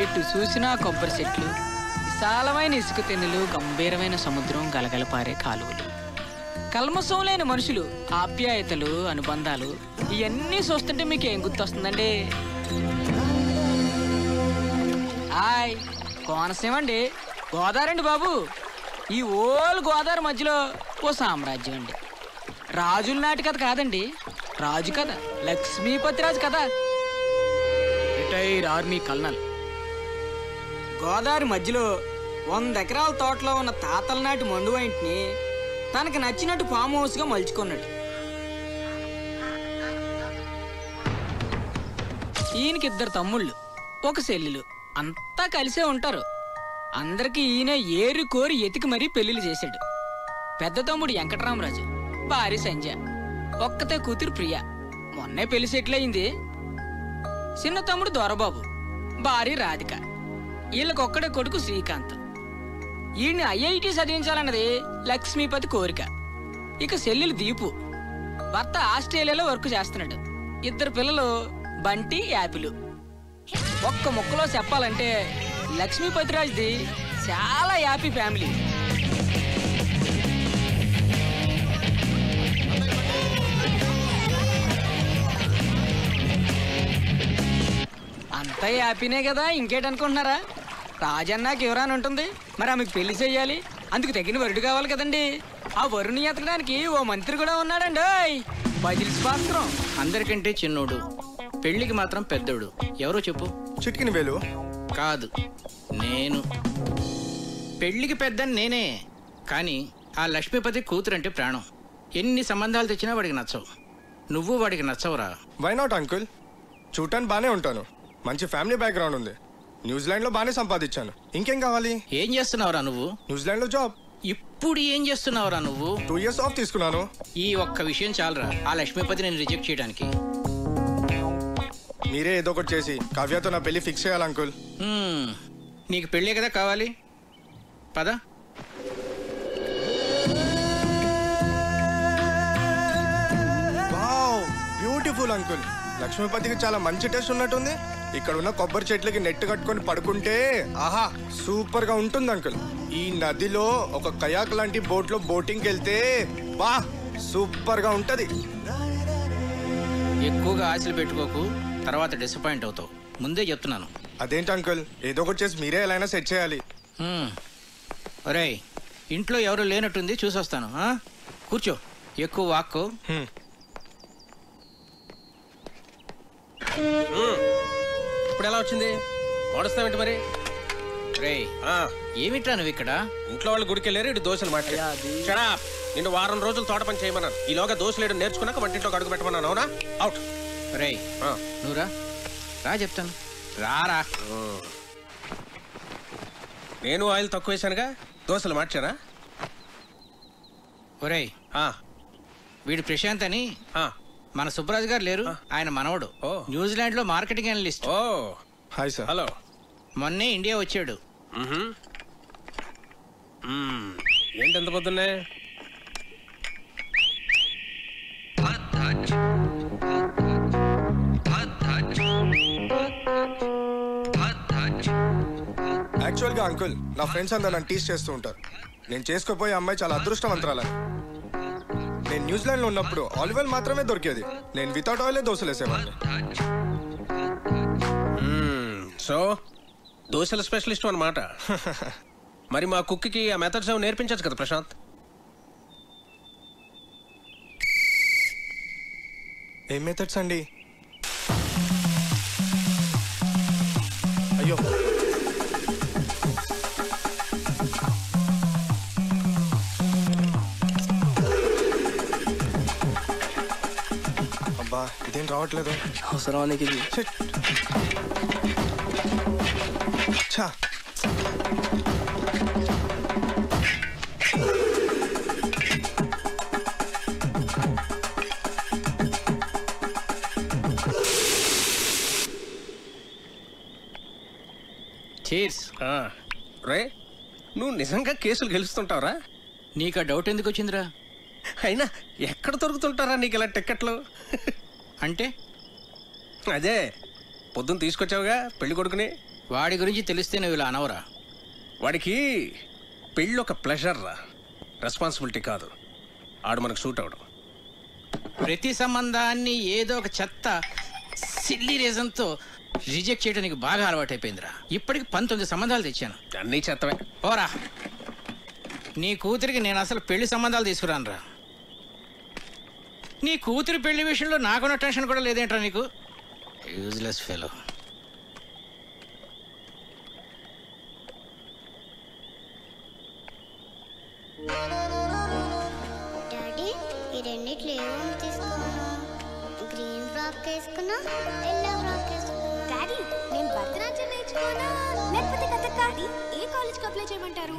ఎటు చూసినా కొబ్బరి చెట్లు, విశాలమైన ఇసుక తెన్నులు, గంభీరమైన సముద్రం, గలగలపారే కాలువలు, కల్మషం లేని మనుషులు, ఆప్యాయతలు, అనుబంధాలు, ఇవన్నీ చూస్తుంటే మీకు ఏం గుర్తొస్తుందండి? హాయ్, కోనసీమ అండి, గోదావరి అండి బాబు. ఈ ఓల్ గోదావరి మధ్యలో ఓ సామ్రాజ్యం అండి. రాజుల నాటి కథ కాదండి, రాజు కథ, లక్ష్మీపతి రాజు కథ. Retire army colonel. గోదావరి మధ్యలో 100 ఎకరాల తోటలో ఉన్న తాతల నాటి మండు వైంట్ని తనకి నచ్చినట్టు ఫామ్ హౌస్గా మలుచుకున్నాడు. ఈయనకి 2 తమ్ముళ్ళు, 1 చెల్లెలు, అంతా కలిసే ఉంటారు. అందరికీ ఈయన ఏరు కోరి ఎతికి మరీ పెళ్లిళ్ళు చేశాడు. పెద్ద తమ్ముడు వెంకటరామరాజు, భార్య సంజ, ఒక్కతే కూతురు ప్రియ, మొన్నే పెళ్లి సెటిల్ అయింది. చిన్న తమ్ముడు దొరబాబు, భార్య రాధిక, వీళ్ళకొక్కడే కొడుకు శ్రీకాంత్. ఈయన్ని ఐఐటి చదివించాలన్నది లక్ష్మీపతి కోరిక. ఇక చెల్లెలు దీపు, భర్త ఆస్ట్రేలియాలో వర్క్ చేస్తున్నాడు. 2 పిల్లలు బంటి, యాపిల్. ఒక్క ముక్కలో చెప్పాలంటే లక్ష్మీపతి రాజుది చాలా హ్యాపీ ఫ్యామిలీ. అంతా హ్యాపీనే కదా, ఇంకేటనుకుంటున్నారా? రాజన్నాకి ఎవరాని ఉంటుంది, మరి ఆమెకు పెళ్లి చెయ్యాలి, అందుకు తగిన వరుడు కావాలి కదండి. ఆ వరుణ్ణి ఎత్తడానికి ఓ మంత్రి కూడా ఉన్నాడండి. బజిల్స్ పాత్రం. అందరికంటే చిన్నోడు, పెళ్లికి మాత్రం పెద్దోడు. ఎవరో చెప్పు. చిట్కిని వేలు కాదు, నేను. పెళ్లికి పెద్దని నేనే, కానీ ఆ లక్ష్మీపతి కూతురంటే ప్రాణం. ఎన్ని సంబంధాలు తెచ్చినా వాడికి నచ్చవు. నువ్వు వాడికి నచ్చవురా. Why not uncle? చూడటానికి బానే ఉంటాను, మంచి ఫ్యామిలీ బ్యాక్గ్రౌండ్ ఉంది, న్యూజిలాండ్ లో బానే సంపాదించాను, ఇంకేం కావాలి? ఏం చేస్తున్నావురా నువ్వు? న్యూజిలాండ్ లో జాబ్. ఇప్పుడు ఏం చేస్తున్నావురా నువ్వు? 2 years ఆఫ్ తీసుకున్నాను. ఈ ఒక్క విషయం చాలరా ఆ లక్ష్మీపతి నేను రిజెక్ట్ చేయడానికి. మీరే ఏదో ఒకటి చేసి కావ్యతో నా పెళ్లి ఫిక్స్ చేయాలి అంకుల్. నీకు పెళ్ళే కదా కావాలి, పద. Wow, beautiful uncle. లక్ష్మీపతికి చాలా మంచి టేస్ట్ ఉన్నట్టుంది. ఇక్కడ ఉన్న కొబ్బరి చెట్లకి నెట్ కట్టుకొని పడుకుంటే ఆహా సూపర్ గా ఉంటుంది అంకుల్. ఈ నదిలో ఒక కయాక్ లాంటి బోట్ లో బోటింగ్కి వెళ్తే వా సూపర్ గా ఉంటది. ఎక్కువగా ఆశలు పెట్టుకోకు, తర్వాత డిసప్పాయింట్ అవుతావు, ముందే చెప్తున్నాను. అదేంటి అంకుల్, ఏదో ఒకటి చేసి మీరే ఎలా అయినా సెట్ చేయాలి. ఒరేయ్, ఇంట్లో ఎవరు లేనట్టుంది, చూసొస్తాను. కూర్చో, ఎక్కువ వాక్కు. ఇప్పుడు ఎలా వచ్చింది? వాడుస్తావేంటి మరి? రే, ఏమిట్రా నువ్వు ఇక్కడ? ఇంట్లో వాళ్ళు గుడికి వెళ్ళారు, ఇటు దోశలు మాట. నిన్ను 1 వారం రోజులు తోట పని చేయమన్నాను. ఈలోగా దోశలేడు నేర్చుకున్నాక వంటింట్లోకి అడుగు పెట్టమన్నాను. అవునా? అవుట్. రే, నువ్వు రా చెప్తాను. రారా. నేను ఆయిల్ తక్కువ వేసానుగా, దోశలు మార్చానా? ఒరేయ్, వీడు ప్రశాంత్ అని మన సుబ్బరాజు గారు లేరు, ఆయన మనవడు. న్యూజిలాండ్ లో marketing analyst. Hi sir. Hello. మొన్నే ఇండియా వచ్చాడు. ఏంటి ఎంత పొద్దున్నే? యాక్చువల్ గా అంకుల్, నా ఫ్రెండ్స్ అందరూ నన్ను టీస్ చేస్తూ ఉంటారు. నేను చేసుకోపోయే అమ్మాయి చాలా అదృష్టవంతురాలని. నేను న్యూజిలాండ్ లో ఉన్నప్పుడు ఆలివ్ ఆయిల్ మాత్రమే దొరికేది. నేను వితౌట్ ఆయిలే దోశలు వేసేవాడిని. సో దోశల స్పెషలిస్ట్ అన్నమాట. మరి మా కుక్కి ఆ మెథడ్స్ ఏమో నేర్పించచ్చు కదా ప్రశాంత్? ఏం మెథడ్స్ అండి? అయ్యో, అబ్బా ఇదేం రావట్లేదు. అవసరానికి ఇది ఛా. చీర్స్. రే, నువ్వు నిజంగా కేసులు గెలుస్తుంటావురా? నీకు ఆ డౌట్ ఎందుకు వచ్చిందిరా? అయినా ఎక్కడ దొరుకుతుంటారా నీకు ఇలా టిక్కెట్లు? అంటే అదే పొద్దున్న తీసుకొచ్చావుగా పెళ్లి కొడుకుని. వాడి గురించి తెలిస్తే నువ్వు ఇలా అనవరా? వాడికి పెళ్ళి ఒక ప్లెజర్ రా, రెస్పాన్సిబిలిటీ కాదు. ఆడు మనకు సూట్ అవడం. ప్రతి సంబంధాన్ని ఏదో ఒక చెత్త సిల్లీ రీజన్తో రిజెక్ట్ చేయడం నీకు బాగా అలవాటైపోయిందిరా. ఇప్పటికి 19 సంబంధాలు తెచ్చాను. అన్నీ చెత్తమే. ఓరా, నీ కూతురికి నేను అసలు పెళ్లి సంబంధాలు తీసుకురానురా. నీ కూతురి పెళ్లి విషయంలో నాకున్న టెన్షన్ కూడా లేదేంట్రా నీకు? Useless fellow. డాడీ ఈ రెండిట్లో ఏమేమి తీసుకోను? గ్రీన్ ఫ్రాక్ వేసుకున్నా, ఎల్లో ఫ్రాక్ వేసుకున్నా. డాడీ నేను భరతనాట్యం నేర్చుకోనా లేకపోతే కథక్? ఏ కాలేజ్కి అప్లై చేయమంటారు?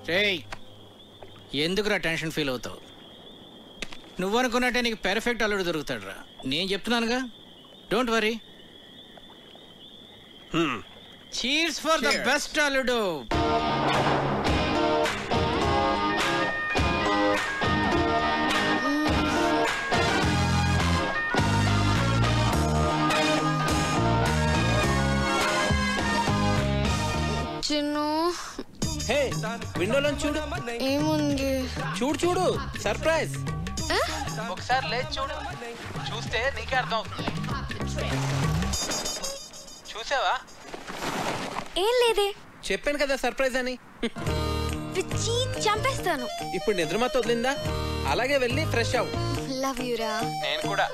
రేయ్, ఎందుకురా టెన్షన్ ఫీల్ అవుతావు? నువ్వు అనుకున్నట్టే నీకు పెర్ఫెక్ట్ అల్లుడు దొరుకుతాడు రా. నేను చెప్తున్నానుగా, don't worry. Cheers for the best అల్లుడు. చిన్ను హే, విండోలో చూడు. ఏముంది? చూడు సర్ప్రైజ్. ఒకసారి లేచి చూడు, చూస్తే నీకే అర్థం అవుతుంది. చూసావా? ఏం లేదే. చెప్పాను కదా సర్ప్రైజ్ అని. పిచ్చి చంపేస్తాను. ఇప్పుడు నిద్రమత వదిలిందా? అలాగే వెళ్ళి ఫ్రెష్ అవ్వు. లవ్ యూ రా. నేను కూడా.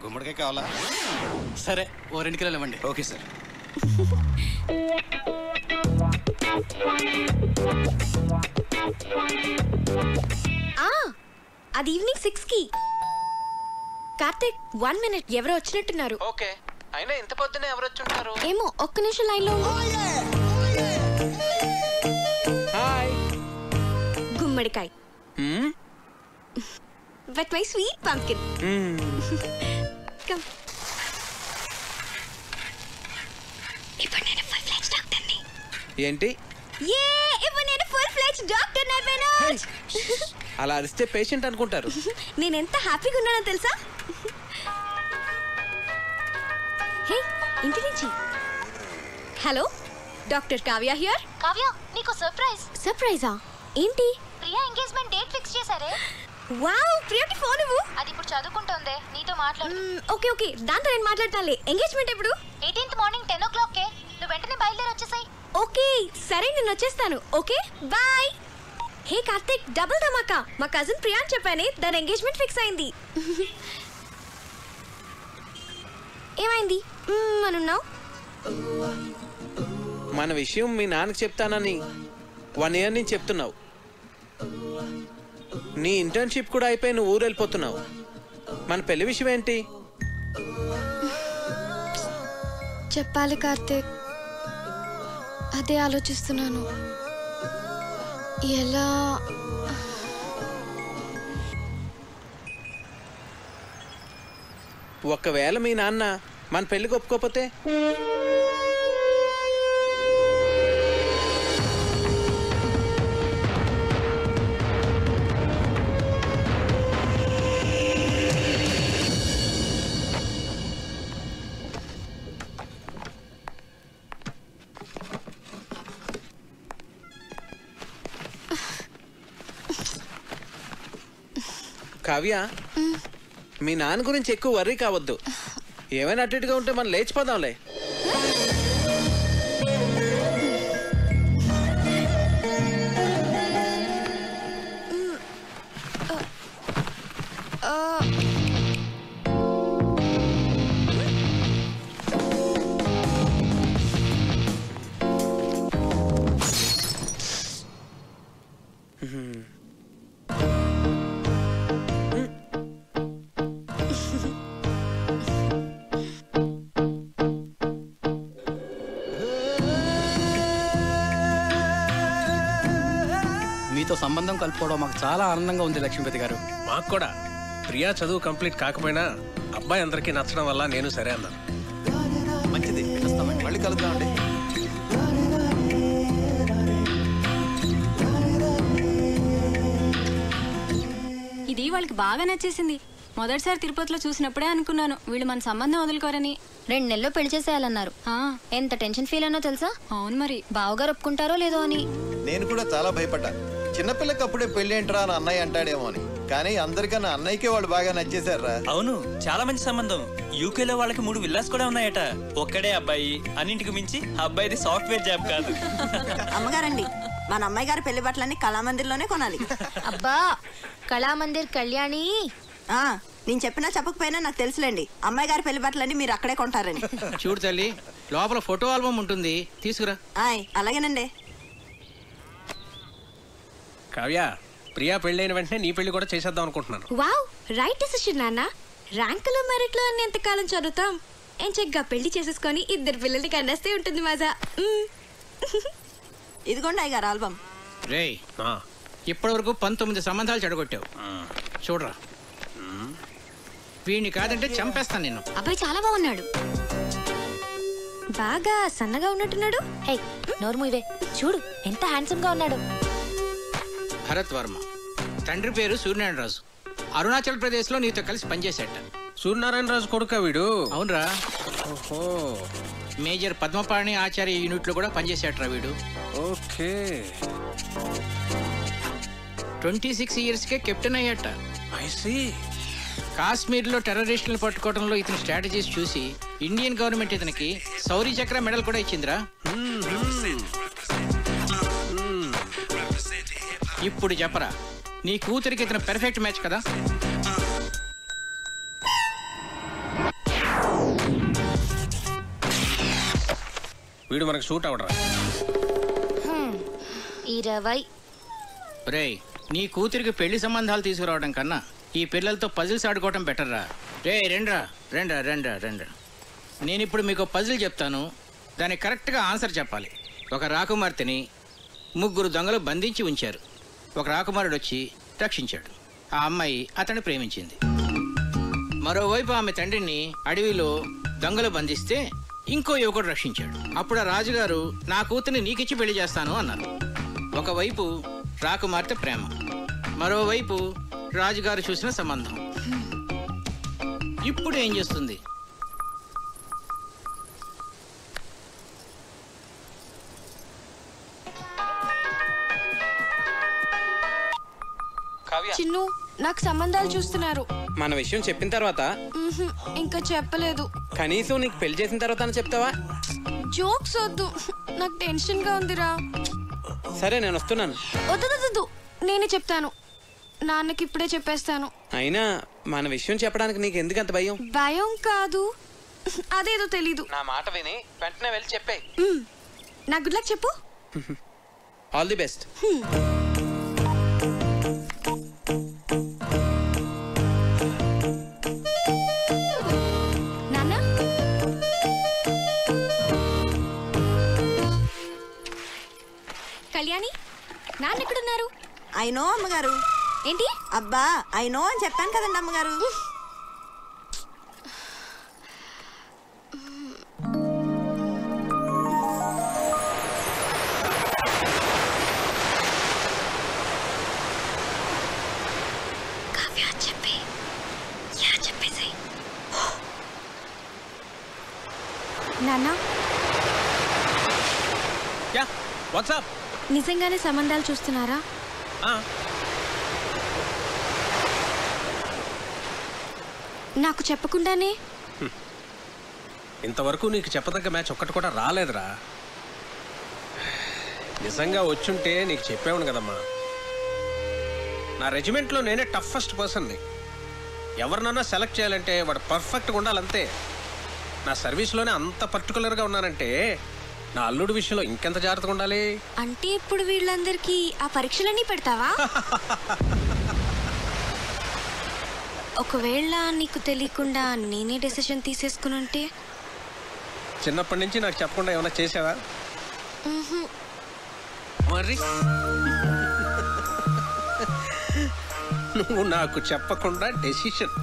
గుమ్మడికాయ కావాలా? సరే, ఓ 2 కిలోలు ఇవ్వండి. Okay sir. అది ఈవినింగ్ 6కి. కార్తిక్ 1 minute, ఎవరో వచ్చినట్టున్నారు. ఓకే, అయినా ఇంత పొద్దునే ఎవరు వచ్చుంటారు? ఏమో, ఒక్క నిమిషం లైన్ లో ఉండు. హాయ్. గుమ్మడికాయ. But my sweet pumpkin. Come. ఇప్పుడు నేను ఫుల్ ఫ్లెడ్జ్ డాక్టర్ని. ఏంటి? ఇప్పుడు నేను ఫుల్ ఫ్లెడ్జ్ డాక్టర్ నర్వేనోజ్. అలా అరిస్తే పేషెంట్ అనుకుంటారు. నేను ఎంత హ్యాపీగా ఉన్నానో తెలుసా? హే, ఇంటి నుంచి. Hello, doctor Kavya here. Kavya, నీకు సర్ప్రైజ్. సర్ప్రైజా? ఏంటి? ప్రియా ఎంగేజ్మెంట్ డేట్ ఫిక్స్ చేశారే. వావ్, ప్రియకి ఫోన్ ఇవ్వు. అది ఇప్పుడు చదువుకుంటోందే, నీతో మాట్లాడు. ఓకే ఓకే, దాంతో నేను మాట్లాడతానులే. ఎంగేజ్మెంట్ ఎప్పుడు? 18th morning 10 o'clock. నువ్వు వెంటనే బయలుదేరి వచ్చేసాయి. ఓకే సరే, నేను వచ్చేస్తాను. Okay bye. Hey Karthik, double ధమాకా. మా కజిన్ ప్రియాన్ చెప్పానే, దాని ఎంగేజ్మెంట్ ఫిక్స్ అయింది. ఏమైంది అనున్నావు? మన విషయం మీ నాన్నకి చెప్తానని 1 year నుంచి చెప్తున్నావు. నీ ఇంటర్న్షిప్ కూడా అయిపోయి నువ్వు ఊరు వెళ్ళిపోతున్నావు. మన పెళ్లి విషయం ఏంటి? చెప్పాలి కార్తిక్, అదే ఆలోచిస్తున్నాను. ఎలా? ఒకవేళ మీ నాన్న మన పెళ్లికి ఒప్పుకోకపోతే? కావ్య, మీ నాన్న గురించి ఎక్కువ వర్రీ కావద్దు. ఏమైనా అటు ఇటుగా ఉంటే మనం లేచిపోదాంలే. మీతో సంబంధం కలుపుకోవడం మాకు చాలా ఆనందంగా ఉంది లక్ష్మీపతి గారు. మాకు కూడా. ప్రియా చదువు కంప్లీట్ కాకపోయినా అబ్బాయి అందరికీ నచ్చడం వల్ల నేను సరే అన్నాను. మంచిది, మళ్ళీ కలుద్దామండి. వాళ్ళకి బాగా నచ్చేసింది. మొదటిసారి తిరుపతిలో చూసినప్పుడే అనుకున్నాను వీళ్ళు మన సంబంధం వదులుకోరని. 2 నెలల్లో పెళ్లి చేసేయాలన్నారు. ఎంత టెన్షన్ ఫీల్ అయినో తెలుసా? అవును మరి. బావగారు ఒప్పుకుంటారో లేదో అని. నేను కూడా చాలా భయపడ్డా. చిన్నపిల్లకి అప్పుడే పెళ్లి ఏంట్రా అని అన్నయ్య అంటాడేమో అని. కానీ అందరికన్నా అన్నయ్యకే వాళ్ళు బాగా నచ్చేశారా. అవును, చాలా మంచి సంబంధం. యూకేలో వాళ్ళకి 3 విల్లాస్ కూడా ఉన్నాయట. ఒక్కడే అబ్బాయి, అన్నింటికి మించి అబ్బాయిది సాఫ్ట్వేర్ జాబ్ కాదు. అమ్మగారండి, మన అమ్మాయి గారి పెళ్లి బట్టలన్నీ కళామందిర్లోనే కొనాలి. అబ్బా, కళామందిర్ కళ్యాణి. నేను చెప్పినా చెప్పకపోయినా నాకు తెలుసులేండి, అమ్మాయి గారి పెళ్లి బట్టలన్నీ మీరు అక్కడే కొంటారని. చూడు తల్లి, లోపల ఫోటో ఆల్బమ్ ఉంటుంది, తీసుకురా. అలాగేనండి. కావ్య, ప్రియా పెళ్ళైన వెంటనే నీ పెళ్లి కూడా చేసేద్దాం అనుకుంటున్నాను. వావ్, రైట్ డిసిషన్ నాన్న. ర్యాంకులో మెరిట్లో అన్ని ఎంతకాలం చదువుతాం, ఏం చక్కగా పెళ్లి చేసేసుకొని 2 పిల్లల్ని కన్నేస్తే ఉంటుంది మజా. ఇదిగోండి అయ్యగారు ఆల్బమ్. రే, ఇప్పటి వరకు 19 సంబంధాలు చెడగొట్టావు. చూడరా, వీడిని కాదంటే చంపేస్తాను నేను. అబ్బాయి చాలా బాగున్నాడు. బాగా సన్నగా ఉన్నట్టున్నాడు. హే, నోరు మూయవే. చూడు ఎంత హ్యాండ్సమ్ గా ఉన్నాడు. భరత్ వర్మ, తండ్రి పేరు సూర్యనారాయణ రాజు. అరుణాచల్ ప్రదేశ్ లో నీతో కలిసి పనిచేశాట. సూర్యనారాయణ రాజు కొడుకా వీడు? అవునరా. ఓహో. మేజర్ పద్మపాణి ఆచార్య యూనిట్ లో కూడా పనిచేశాటరా వీడు. ఓకే. 26 ఇయర్స్ కే కెప్టెన్ అయ్యాట. I see. కాశ్మీర్లో టెర్రరిస్టులను పట్టుకోవడంలో ఇతని స్ట్రాటజీస్ చూసి ఇండియన్ గవర్నమెంట్ ఇతనికి శౌర్య చక్ర మెడల్ కూడా ఇచ్చిందిరా. ఇప్పుడు చెప్పరా, నీ కూతురికి ఇతను పెర్ఫెక్ట్ మ్యాచ్ కదా? వీడు మనకు సూట్ అవడరా. 20. రేయ్, నీ కూతురికి పెళ్లి సంబంధాలు తీసుకురావడం కన్నా ఈ పిల్లలతో పజిల్స్ ఆడుకోవటం బెటర్ రా. రే, రెండ్రా. నేను ఇప్పుడు మీకు పజిల్ చెప్తాను, దానికి కరెక్ట్గా ఆన్సర్ చెప్పాలి. ఒక రాకుమార్తెని 3 దొంగలు బంధించి ఉంచారు. ఒక రాకుమారుడు వచ్చి రక్షించాడు. ఆ అమ్మాయి అతన్ని ప్రేమించింది. మరోవైపు ఆమె తండ్రిని అడవిలో దొంగలు బంధిస్తే ఇంకో యువకుడు రక్షించాడు. అప్పుడు ఆ రాజుగారు నా కూతుర్ని నీకిచ్చి పెళ్లి చేస్తాను అన్నారు. ఒకవైపు రాకుమార్తె ప్రేమ, మరోవైపు రాజుగారు చూసిన సంబంధం. ఇప్పుడు ఏం చేస్తుంది? చిన్ను, నాకు సంబంధాలు చూస్తున్నారు. మన విషయం చెప్పిన తర్వాత ఇంకా చెప్పలేదు. కనీసం నీకు పెళ్లి చేసిన తర్వాత అని చెప్తావా? జోక్స్ వద్దు, నాకు టెన్షన్ గా ఉందిరా. సరే, నేను వస్తున్నాను. వద్దు, నేనే చెప్తాను. నాన్నకి ఇప్పుడే చెప్పేస్తాను. అయినా మన విషయం చెప్పడానికి నీకు ఎందుకంత భయం? భయం కాదు, అదేదో తెలీదు. నా మాట విని వెంటనే వెళ్ళి చెప్పే. నా గుడ్ లక్ చెప్పు. All the best. నాన్న, కళ్యాణి, నాన్న ఎక్కడున్నారు? అయినో అమ్మగారు. ఏంటి? అబ్బా, అయినో అని చెప్పాను కదండి అమ్మగారు. నాన్న, వాట్సాప్ నిజంగానే సంబంధాలు చూస్తున్నారా? నాకు చెప్పకుండానే? ఇంతవరకు నీకు చెప్పదగ్గ మ్యాచ్ ఒక్కటి కూడా రాలేదురా. నిజంగా వచ్చుంటే నీకు చెప్పేవాను కదమ్మా. నా రెజిమెంట్లో నేనే టఫెస్ట్ పర్సన్ని. ఎవరినన్నా సెలెక్ట్ చేయాలంటే వాడు పర్ఫెక్ట్గా ఉండాలంతే. నా సర్వీస్లోనే అంత పర్టికులర్గా ఉన్నానంటే నా అల్లుడి విషయంలో ఇంకెంత జాగ్రత్తగా ఉండాలి. అంటే ఇప్పుడు వీళ్ళందరికీ ఆ పరీక్షలన్నీ పెడతావా? ఒకవేళ నీకు తెలియకుండా నేనే డెసిషన్ తీసుకుని ఉంటే? చిన్నప్పటి నుంచి నాకు చెప్పకుండా ఏమైనా చేసావా? మరి నువ్వు నాకు చెప్పకుండా డెసిషన్.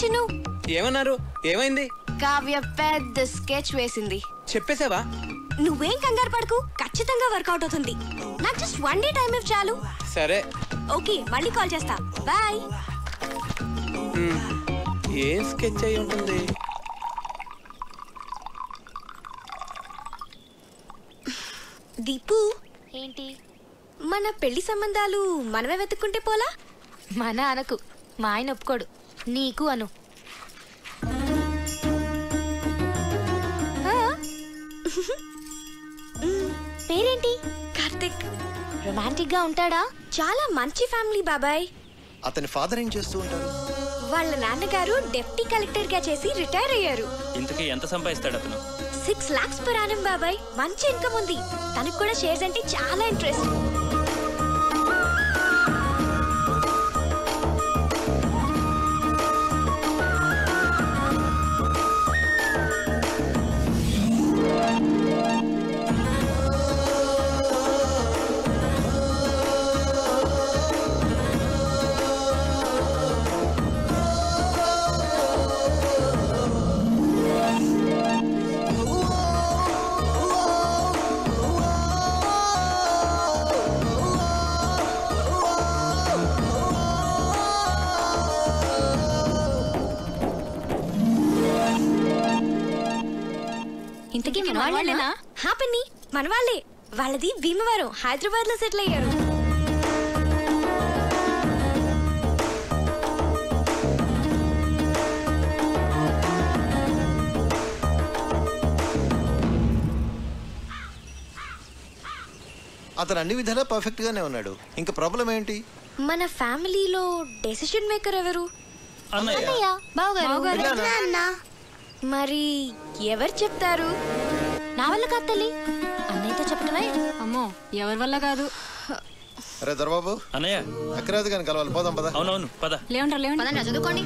చిన్ను ఏమన్నారు? ఏమైంది? కావ్య పెద్ద స్కెచ్ వేసింది. చెప్పేసావా? నువ్వేం కంగారు పడకు, ఖచ్చితంగా వర్కౌట్ అవుతుంది. నాకు జస్ట్ 1 డే టైం ఇవ్వు చాలు. సరే ఓకే, మళ్ళీ కాల్ చేస్తా. బాయ్. ఏం స్కెచ్ అయి ఉంటుంది? దీపు, ఏంటి? మన పెళ్లి సంబంధాలు మనమే వెతుక్కుంటే పోలా? మన అనకు, మా ఆయన ఒప్పుకోడు. నీకు అను. పేరేంటి? కార్తిక్. రొమాంటిక్ గా ఉంటాడా? చాలా మంచి ఫ్యామిలీ బాబాయ్. అతని ఫాదర్ ఏం చేస్తూ ఉంటారు? వాళ్ళ నాన్నగారు డిప్టీ కలెక్టర్ గా చేసి రిటైర్ అయ్యారు. ఇంతకీ ఎంత సంపాదిస్తాడు అతను? 6 lakhs per annum బాబాయ్. మంచి ఇన్కమ్ ఉంది. తనకు కూడా షేర్స్ అంటే చాలా ఇంట్రెస్ట్. ఇంతకీ మనవాళ్ళేనా? హ్యాపీ మనవాళ్ళే. వాళ్ళది భీమవరం, హైదరాబాద్ లో సెటిల్ అయ్యారు. అతను అన్ని విధాలా పర్ఫెక్ట్ గానే ఉన్నాడు. ఇంకా ప్రాబ్లం ఏంటి? మన ఫ్యామిలీలో డెసిషన్ మేకర్ ఎవరు? అన్నయ్య. బావగారు. మరి ఎవరు చెప్తారు? నా వల్ల కాదు తల్లి, అన్నయ్యతో చెప్పటమే. అమ్మో, ఎవరి వల్ల కాదు. అరే దొరబాబు, అన్నయ్య అక్కరాదు కానీ కలవాలి. పోదాం పద. అవునవును పద. లేవండి చదువుకోండి.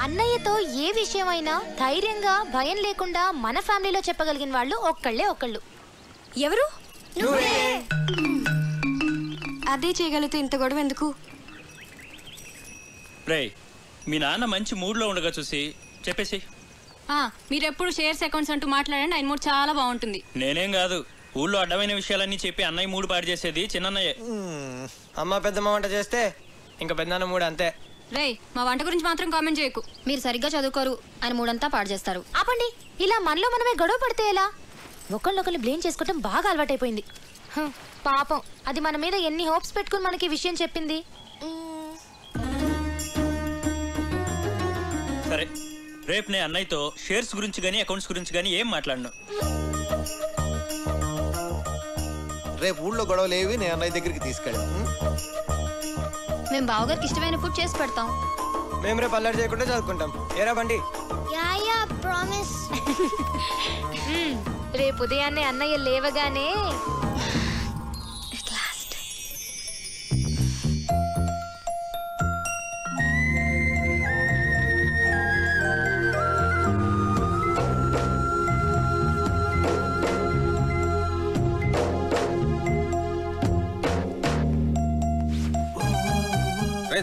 అన్నయ్యతో ఏ విషయమైనా ధైర్యంగా భయం లేకుండా మన ఫ్యామిలీలో చెప్పగలిగిన వాళ్ళు ఒక్కళ్ళు. ఎవరు? అదే చేయగలిగితే ఇంత గొడవ ఎందుకు? రేయ్, మీ నాన్న మంచి మూడ్లో ఉండగా చూసి చెప్పేసి. మీరెప్పుడు షేర్స్ అకౌంట్స్ అంటూ మాట్లాడండి, ఆయన మూడు చాలా బాగుంటుంది. నేనేం కాదు, ఊళ్ళో అడ్డమైన విషయాలన్నీ చెప్పి అన్నయ్య మూడు పాడు చేసేది చిన్నయ్యే. అమ్మ పెద్దమ్మ వంట చేస్తే ఇంకా పెద్దన్న మూడు అంతే. రేయ్, మా వంట గురించి మాత్రం కామెంట్ చేయకు. మీరు సరిగ్గా చదువుకోరు, ఆయన మూడంతా పాడు చేస్తారు. ఆపండి, ఇలా మనలో మనమే గొడవ పడితే ఎలా? ఒకళ్ళొకళ్ళు బ్లేమ్ చేసుకోవటం బాగా అలవాటైపోయింది. పాపం, అది మన మీద ఎన్ని హోప్స్ పెట్టుకుని మనకి ఈ విషయం చెప్పింది. సరే, రేపు నేను అన్నయ్యతో షేర్స్ గురించి కానీ అకౌంట్స్ గురించి కానీ ఏం మాట్లాడను. రేపు ఊళ్ళో గొడవలు ఏవి నేను అన్నయ్య దగ్గరికి తీసుకెళ్ళాం. మేము బావగారికి ఇష్టమైన ఫుడ్ చేసి పెడతాం. మేము రేపు అల్లరి చేయకుండా చదువుకుంటాం. ఏరా బండి? ప్రామిస్. రేపు ఉదయాన్నే అన్నయ్య లేవగానే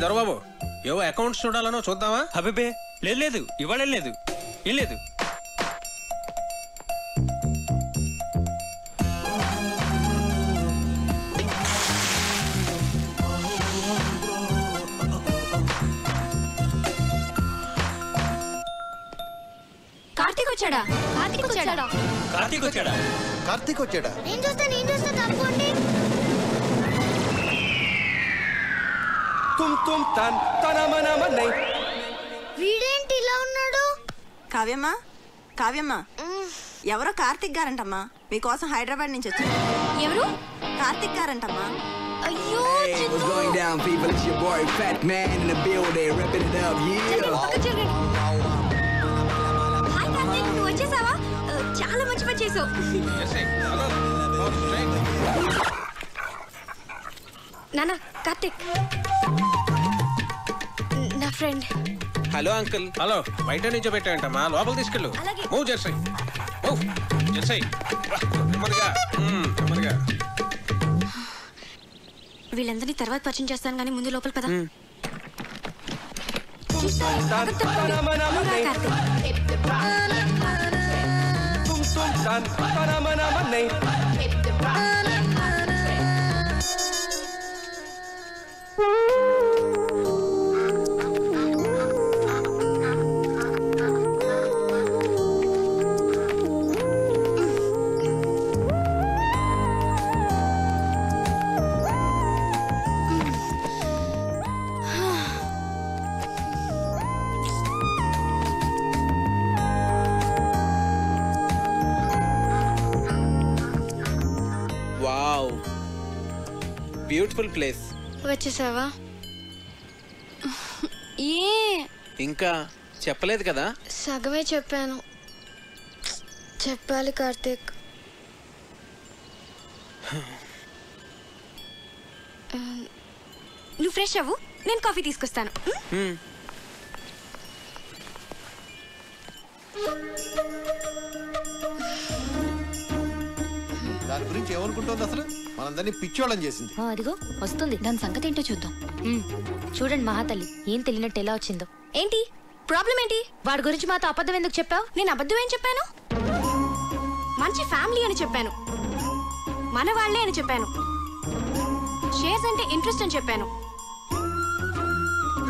దొరబాబు, ఏవో అకౌంట్స్ చూడాలనో చూద్దామా? అబ్బే లేదు, ఇవాళ లేదు, ఏం లేదు. కార్తీక్ వచ్చాడా? నేను చూస్తా తప్పండి. వీడేంటి ఇలా ఉన్నాడు? కావ్యమ్మా ఎవరో కార్తిక్ గారంటమ్మా, మీకోసం హైదరాబాద్ నుంచి వచ్చారు. ఎవరు? కార్తిక్ గారంటమ్మా. అయ్యో, what's going down, people? It's your boy Fat Man in the building, ripping it up, yeah. చేసావు. నానా కార్తిక్ నా ఫ్రెండ్. Hello uncle. హలో, బయట నుంచో పెట్టాయంటమ్మా, లోపల తీసుకెళ్ళు. మూవ్ చేసాయి, మూవ్ చేసాయి. వీళ్ళందరినీ తర్వాత పరిచయం చేస్తాను కానీ ముందు లోపల పద. Wow, beautiful place. వచ్చేసావా? ఏ ఇంకా చెప్పలేదు కదా? సగమే చెప్పాను. చెప్పాలి కార్తీక్. నువ్వు ఫ్రెష్ అవ్వు, నేను కాఫీ తీసుకొస్తాను. దాని గురించి ఏమనుకుంటుంది అసలు? మనందరినీ పిచ్చోళ్ళని చేసింది. అదిగో వస్తుంది, దాని సంగతి ఏంటో చూద్దాం. చూడండి మహాతల్లి, ఏం తెలియనట్టు ఎలా వచ్చిందో. ఏంటి ప్రాబ్లం ఏంటి? వాడి గురించి మాతో అబద్ధం ఎందుకు చెప్పావు? నేను అబద్ధం ఏం చెప్పాను? మంచి ఫ్యామిలీ అని చెప్పాను, మన వాళ్ళే అని చెప్పాను, షేర్స్ అంటే ఇంట్రెస్ట్ అని చెప్పాను,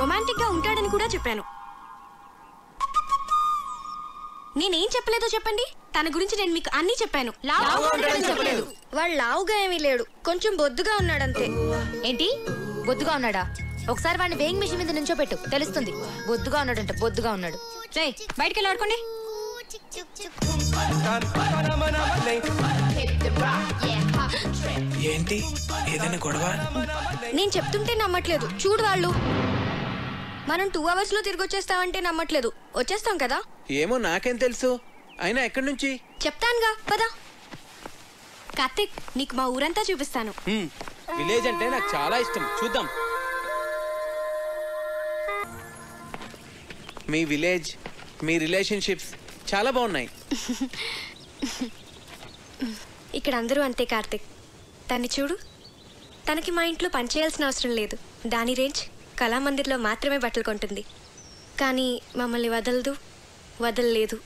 రొమాంటిక్ గా ఉంటాడని కూడా చెప్పాను. నేనేం చెప్పలేదో చెప్పండి. తన గురించి నేను మీకు అన్ని చెప్పాను. వాడు లావుగా ఏమీ లేడు, కొంచెం బొద్దుగా ఉన్నాడంతే. ఏంటి బొద్దుగా ఉన్నాడా? ఒకసారి వాడిని వేయింగ్ మిషన్ మీద నుంచోపెట్టు, తెలుస్తుంది. బొద్దుగా ఉన్నాడంట, బొద్దుగా ఉన్నాడు. బయటికి వెళ్ళి ఆడుకోండి. ఏంటి ఏదైనా గొడవ? నేను చెప్తుంటే నమ్మట్లేదు, చూడు వాళ్ళు. మనం 2 hours లో తిరిగి వచ్చేస్తామంటే నమ్మట్లేదు. వచ్చేస్తాం కదా? ఏమో నాకేం తెలుసు. అయినా ఎక్కడి నుంచి చెప్తానుగా, పద. కార్తిక్, నీకు మా ఊరంతా చూపిస్తాను. విలేజ్ అంటే నాకు చాలా ఇష్టం, చూద్దాం. మీ విలేజ్, మీ రిలేషన్షిప్స్ చాలా బాగున్నాయి. ఇక్కడ అందరూ అంతే కార్తిక్. తన్ని చూడు, తనకి మా ఇంట్లో పనిచేయాల్సిన అవసరం లేదు. దాని రేంజ్ కళామందిర్లో మాత్రమే బట్టలు కొంటుంది, కానీ మమ్మల్ని వదలదు, వదలలేదు.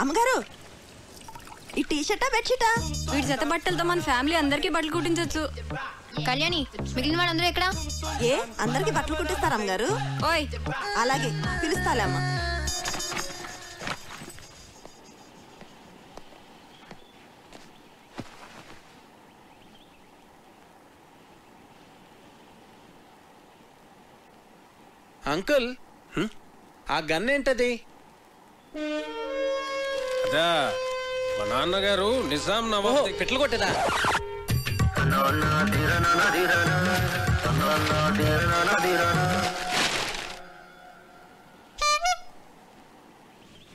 అమ్మగారు, ఈ టీషర్టా బెడ్షీటా? వీడి జత బట్టలతో మన ఫ్యామిలీ అందరికీ బట్టలు కుట్టించవచ్చు. కళ్యాణి, మిగిలిన వాళ్ళందరూ ఎక్కడా? ఏ అందరికి బట్టలు కుట్టిస్తారా అమ్మగారు? ఓయ్ అలాగే పిలుస్తాలే అమ్మ. అంకుల్, ఆ గన్ ఏంటది? అదా మా నాన్నగారు నిజాం నవాబ్ పెట్లు కొట్టేదా?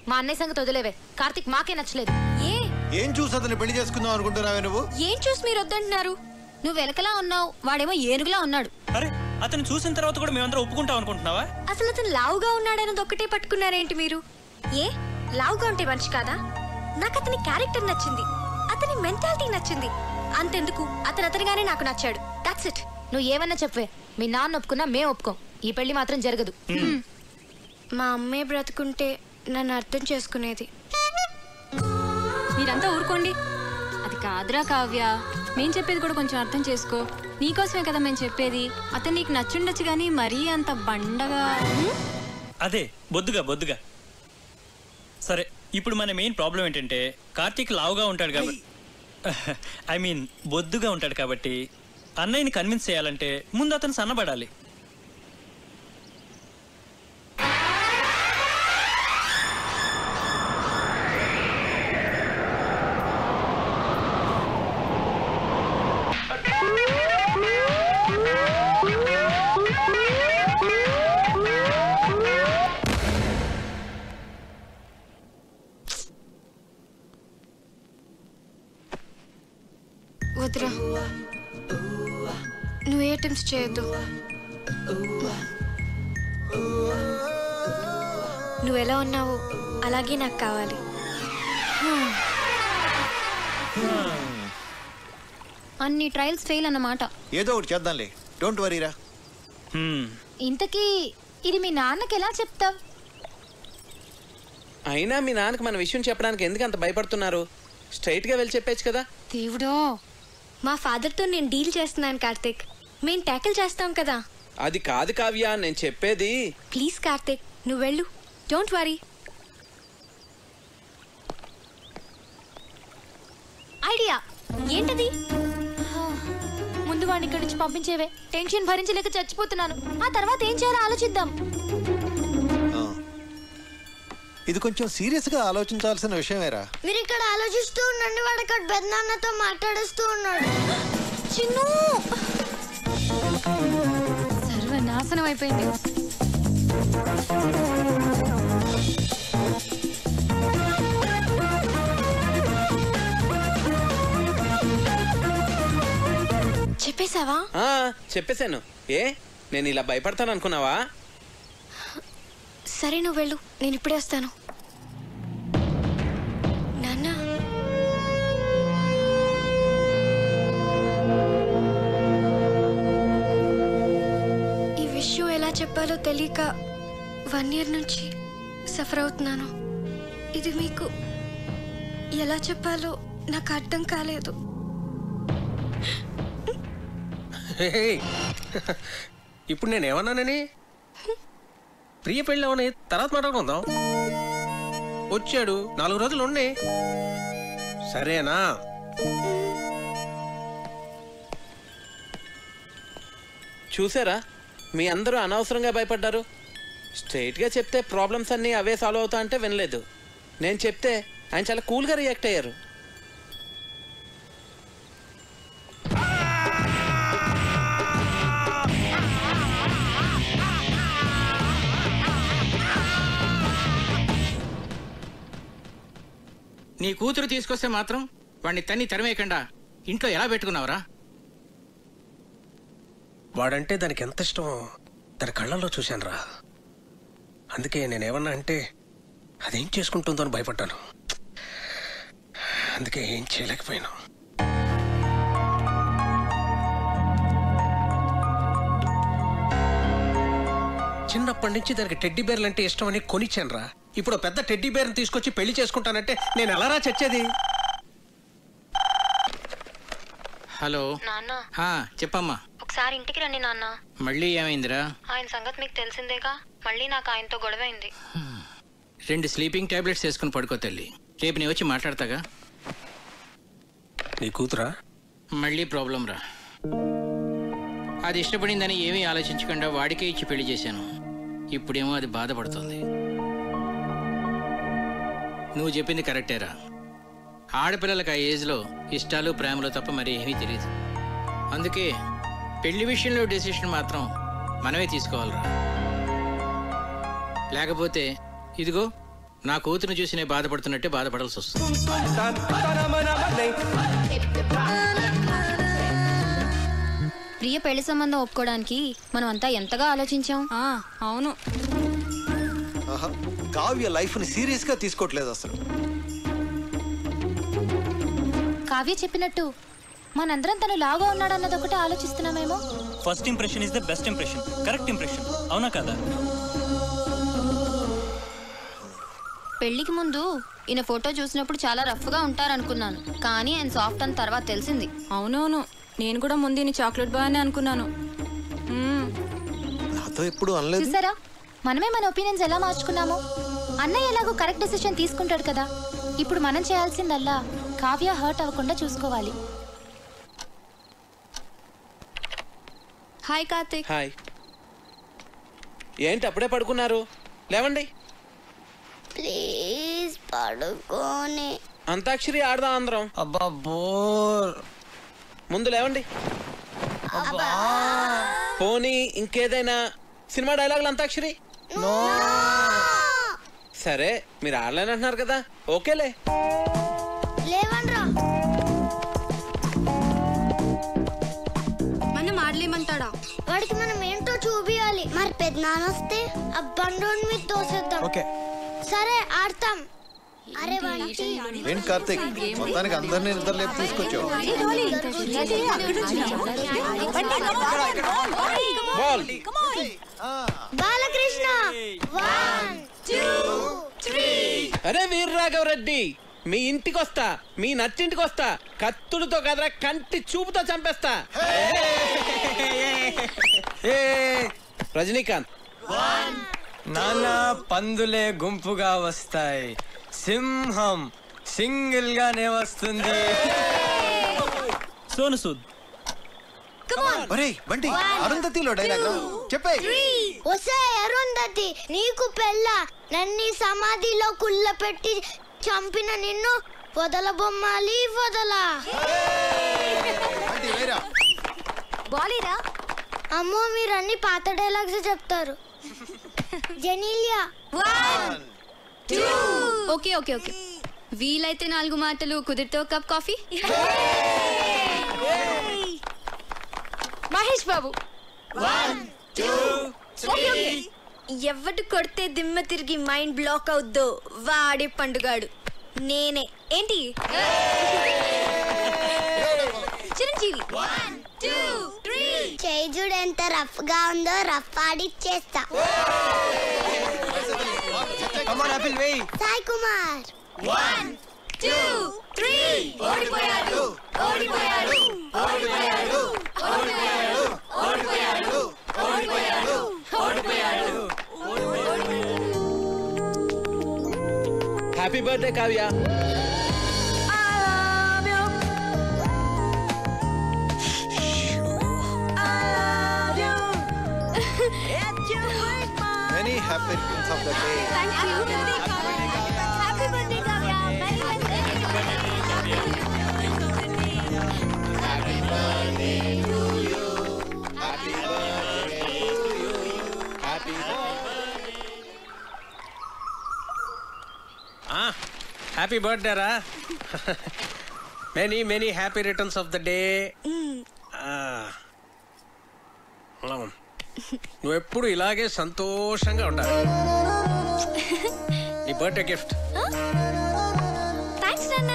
మా అన్నయ్య సంగతి వదిలేవే. కార్తిక్ మాకే నచ్చలేదు. ఏం చూసి అతన్ని పెళ్లి చేసుకుందాం అనుకుంటున్నావే నువ్వు? ఏం చూసి మీరు వద్దంటున్నారు? నువ్వు వెనకలా ఉన్నావు, వాడేమో ఏనుగులా ఉన్నాడు. అరే, అతను చూసిన తర్వాత కూడా మేమందరం ఒప్పుకుంటాం అనుకుంటున్నావా? అసలు అతను లావుగా ఉన్నాడన్నది ఒక్కటే పట్టుకున్నారేంటి మీరు? ఏ లావుగా ఉంటే మనిషి కాదా? నాకు అతని క్యారెక్టర్ నచ్చింది, అతని మెంటాలిటీ నచ్చింది. అంతెందుకు, అతనిగానే నాకు నచ్చాడు. That's it. నువ్వు ఏమన్నా చెప్పే, మీ నాన్న ఒప్పుకున్నా మేము ఒప్పుకోం. ఈ పెళ్లి మాత్రం జరగదు. మా అమ్మే బ్రతుకుంటే నన్ను అర్థం చేసుకునేది. మీరంతా ఊరుకోండి. అది కాదురా కావ్య, మేం చెప్పేది కూడా కొంచెం అర్థం చేసుకో. నీకోసమే కదా మేము చెప్పేది. అతను నీకు నచ్చుండొచ్చు కానీ మరీ అంత బండగా. అదే బొద్దుగా. సరే, ఇప్పుడు మన మెయిన్ ప్రాబ్లం ఏంటంటే కార్తీక్ లావుగా ఉంటాడు కాబట్టి, ఐ మీన్ బొద్దుగా ఉంటాడు కాబట్టి అన్నయ్యని కన్విన్స్ చేయాలంటే ముందు అతను సన్నబడాలి. ప్రాబ్లమ్స్ చేయొద్దు. నువ్వు ఎలా ఉన్నావో అలాగే నాకు కావాలి. అన్ని ట్రయల్స్ ఫెయిల్ అన్నమాట. ఏదో ఒకటి చేద్దాంలే, డోంట్ వరీరా. ఇంతకీ ఇది మీ నాన్నకి ఎలా చెప్తావ్? అయినా మీ నాన్నకి మన విషయం చెప్పడానికి ఎందుకు అంత భయపడుతున్నారు? స్ట్రైట్ గా వెళ్ళి చెప్పేచ్చు కదా. దేవుడో, మా ఫాదర్తో నేను డీల్ చేస్తున్నాను కార్తిక్. మేము ట్యాకిల్ చేస్తాం కదా. అది కాదు కావ్య, నేను చెప్పేది. ప్లీజ్ కార్తిక్, నువ్వు వెళ్ళు. Don't worry. ఐడియా ఏంటది? ముందు వాడిని ఇక్కడి నుంచి పంపించేవే. టెన్షన్ భరించలేక చచ్చిపోతున్నాను. ఆ తర్వాత ఏం చేయాలో ఆలోచిద్దాం. ఇది కొంచెం సీరియస్ గా ఆలోచించాల్సిన విషయమేరా. మీరు ఇక్కడ ఆలోచిస్తూ ఉండండి, వాడు అక్కడ పెద్దనాన్నతో మాట్లాడుస్తూ ఉన్నాడు. చిన్ను సర్వనాశనం అయిపోయింది. చెప్పేశావా? చెప్పేశాను. ఏ నేను ఇలా భయపడతాను అనుకున్నావా? సరే నువ్వు వెళ్ళు, నేను ఇప్పుడే వస్తాను. నాన్న, ఈ విషయం ఎలా చెప్పాలో తెలియక 1 year నుంచి సఫర్ అవుతున్నాను. ఇది మీకు ఎలా చెప్పాలో నాకు అర్థం కాలేదు. ఇప్పుడు నేను ఏమన్నానని? ప్రియ పెళ్ళి అవని తర్వాత మాట్లాడుకుందాం. వచ్చాడు, 4 రోజులు ఉండి. సరేనా? చూసారా, మీ అందరూ అనవసరంగా భయపడ్డారు. స్ట్రైట్గా చెప్తే ప్రాబ్లమ్స్ అన్నీ అవే సాల్వ్ అవుతా అంటే వినలేదు. నేను చెప్తే ఆయన చాలా కూల్గా రియాక్ట్ అయ్యారు. నీ కూతురు తీసుకొస్తే మాత్రం వాడిని తన్ని తరిమేయకుండా ఇంట్లో ఎలా పెట్టుకున్నావురా? వాడంటే దానికి ఎంత ఇష్టమో దాని కళ్ళల్లో చూశాను రా. అందుకే నేనేమన్నా అంటే అదేం చేసుకుంటుందో అని భయపడ్డాను. అందుకే ఏం చేయలేకపోయాను. చిన్నప్పటి నుంచి దానికి టెడ్డీ బేర్లు అంటే ఇష్టం అని కొనిచ్చాను రా. ఇప్పుడు పెద్ద టెడ్డీ బేర్ని తీసుకొచ్చి పెళ్లి చేసుకుంటానంటే నేను ఎలారా చచ్చేది? హలో నాన్న, చెప్పమ్మా. ఒకసారి ఇంటికి రండి నాన్న. మళ్ళీ ఏమైందిరా? ఆయన సంగతి మీకు తెలిసిందేగా. మళ్ళీ నాకు ఆయనతో గొడవ అయింది. 2 స్లీపింగ్ టాబ్లెట్స్ వేసుకుని పడుకో తల్లి. రేపు నేను వచ్చి మాట్లాడతాగా. నీ కూతురా? మళ్ళీ ప్రాబ్లం రా. అది ఇష్టపడిందని ఏమీ ఆలోచించకుండా వాడికే ఇచ్చి పెళ్లి చేశాను. ఇప్పుడేమో అది బాధపడుతుంది. నువ్వు చెప్పింది కరెక్టేరా. ఆడపిల్లలకు ఆ ఏజ్లో ఇష్టాలు ప్రేమలు తప్ప మరి ఏమీ తెలియదు. అందుకే పెళ్లి విషయంలో డెసిషన్ మాత్రం మనమే తీసుకోవాలిరా. లేకపోతే ఇదిగో నా కూతురుని చూసి నేను బాధపడుతున్నట్టే బాధపడాల్సి వస్తుంది. ప్రియ పెళ్లి సంబంధం ఒప్పుకోవడానికి మనం అంతా ఎంతగా ఆలోచించాం. అవును. కావ్య లైఫ్ ని సీరియస్ గా తీసుకోవట్లేదు అసలు. కావ్య చెప్పినట్టు మనందరం తను లాగా ఉన్నాడన్నది ఒకటి ఆలోచిస్తున్నామేమో. First impression is the best impression. Correct impression, అవునా కదా? పెళ్లికి ముందు ఈయన ఫోటో చూసినప్పుడు చాలా రఫ్ గా ఉంటారనుకున్నాను. కానీ ఆయన సాఫ్ట్ అని తర్వాత తెలిసింది. అవునవును, నేను కూడా ముందు ఈయన చాక్లెట్ బాగానే అనుకున్నాను. నాతో ఎప్పుడు అనలేదు. చూసారా, మనమే మన ఒపీనియన్స్ ఎలా మార్చుకున్నామో. అన్నయ్య ఎలాగో కరెక్ట్ డెసిషన్ తీసుకుంటాడు కదా. ఇప్పుడు మనం చేయాల్సిందల్లా కావ్య హర్ట్ అవ్వకుండా చూసుకోవాలి. హాయ్ కార్తిక్. హాయ్. ఏంటి అప్పుడే పడుకున్నారు? లేవండి. ప్లీజ్ పడుకోని. అంతాక్షరి ఆడదాం అందరం. అబ్బా బోర్. ముందు లేవండి. పోనీ ఇంకేదైనా సినిమా డైలాగులు అంతాక్షరి? సరే, మీరు ఆడలేనంటున్నారు కదా, ఓకేలే. మనం ఆడలేమంటాడా? చూపియాలి. మరి పెద్దనాన్న వస్తే ఆ బండోని మీద తోసేద్దాం. ఓకే సరే ఆడతాం. అరే ఏంటి కార్తీక్, మొత్తానికి అందరినీ నిద్రలేపు తీసుకొచ్చావు. బాలకృష్ణ 1 2 3. అరే వీర్రాఘవరెడ్డి, మీ ఇంటికి వస్తా, మీ నచ్చింటికి వస్తా, కత్తులతో కదరా కంటి చూపుతో చంపేస్తా. రజనీకాంత్. నాన్న పందులే గుంపుగా వస్తాయి, సింహం సింగిల్ గానే వస్తుంది. సోను సూద్. బండి అరుంధతిలో డైలాగ్ చెప్పే. ఒసే అరుంధతి, నీకు పెళ్ళ నన్ని సమాధిలో కుళ్ళ పెట్టి చంపిన నిన్ను వదల బొమ్మాలి వదలా. బాలీరా. అమ్మో మీరన్ని పాత డైలాగ్స్ చెప్తారు. జెనీలియా 1 2. ఓకే ఓకే ఓకే, వీలైతే 4 మాటలు, కుదిరితే ఒక కప్ కాఫీ. మహేష్ బాబు 1 2 3. ఎవడు కొడితే దిమ్మ తిరిగి మైండ్ బ్లాక్ అవుద్దో వాడి పండుగాడు నేనే. ఏంటి చిరంజీవి 1 2 3. చేయి చూడు ఎంత రఫ్ గా ఉందో, రఫ్ ఆడిచ్చేస్తా. సాయి కుమార్ 1 2 3. ఓడిపోయాడు ఓడిపోయాడు ఓడిపోయాడు ఓడిపోయాడు ఓడిపోయాడు ఓడిపోయాడు ఓడిపోయాడు. Happy birthday Kavya. Many happy returns of the day. Thank you. Happy birthday Kavya. Happy birthday to you. Happy birthday to you. Happy happy birthday రా. Many many happy returns of the day. నువ్వెప్పుడు ఇలాగే సంతోషంగా ఉండాలి. నీ birthday gift. Thanks నాన్న.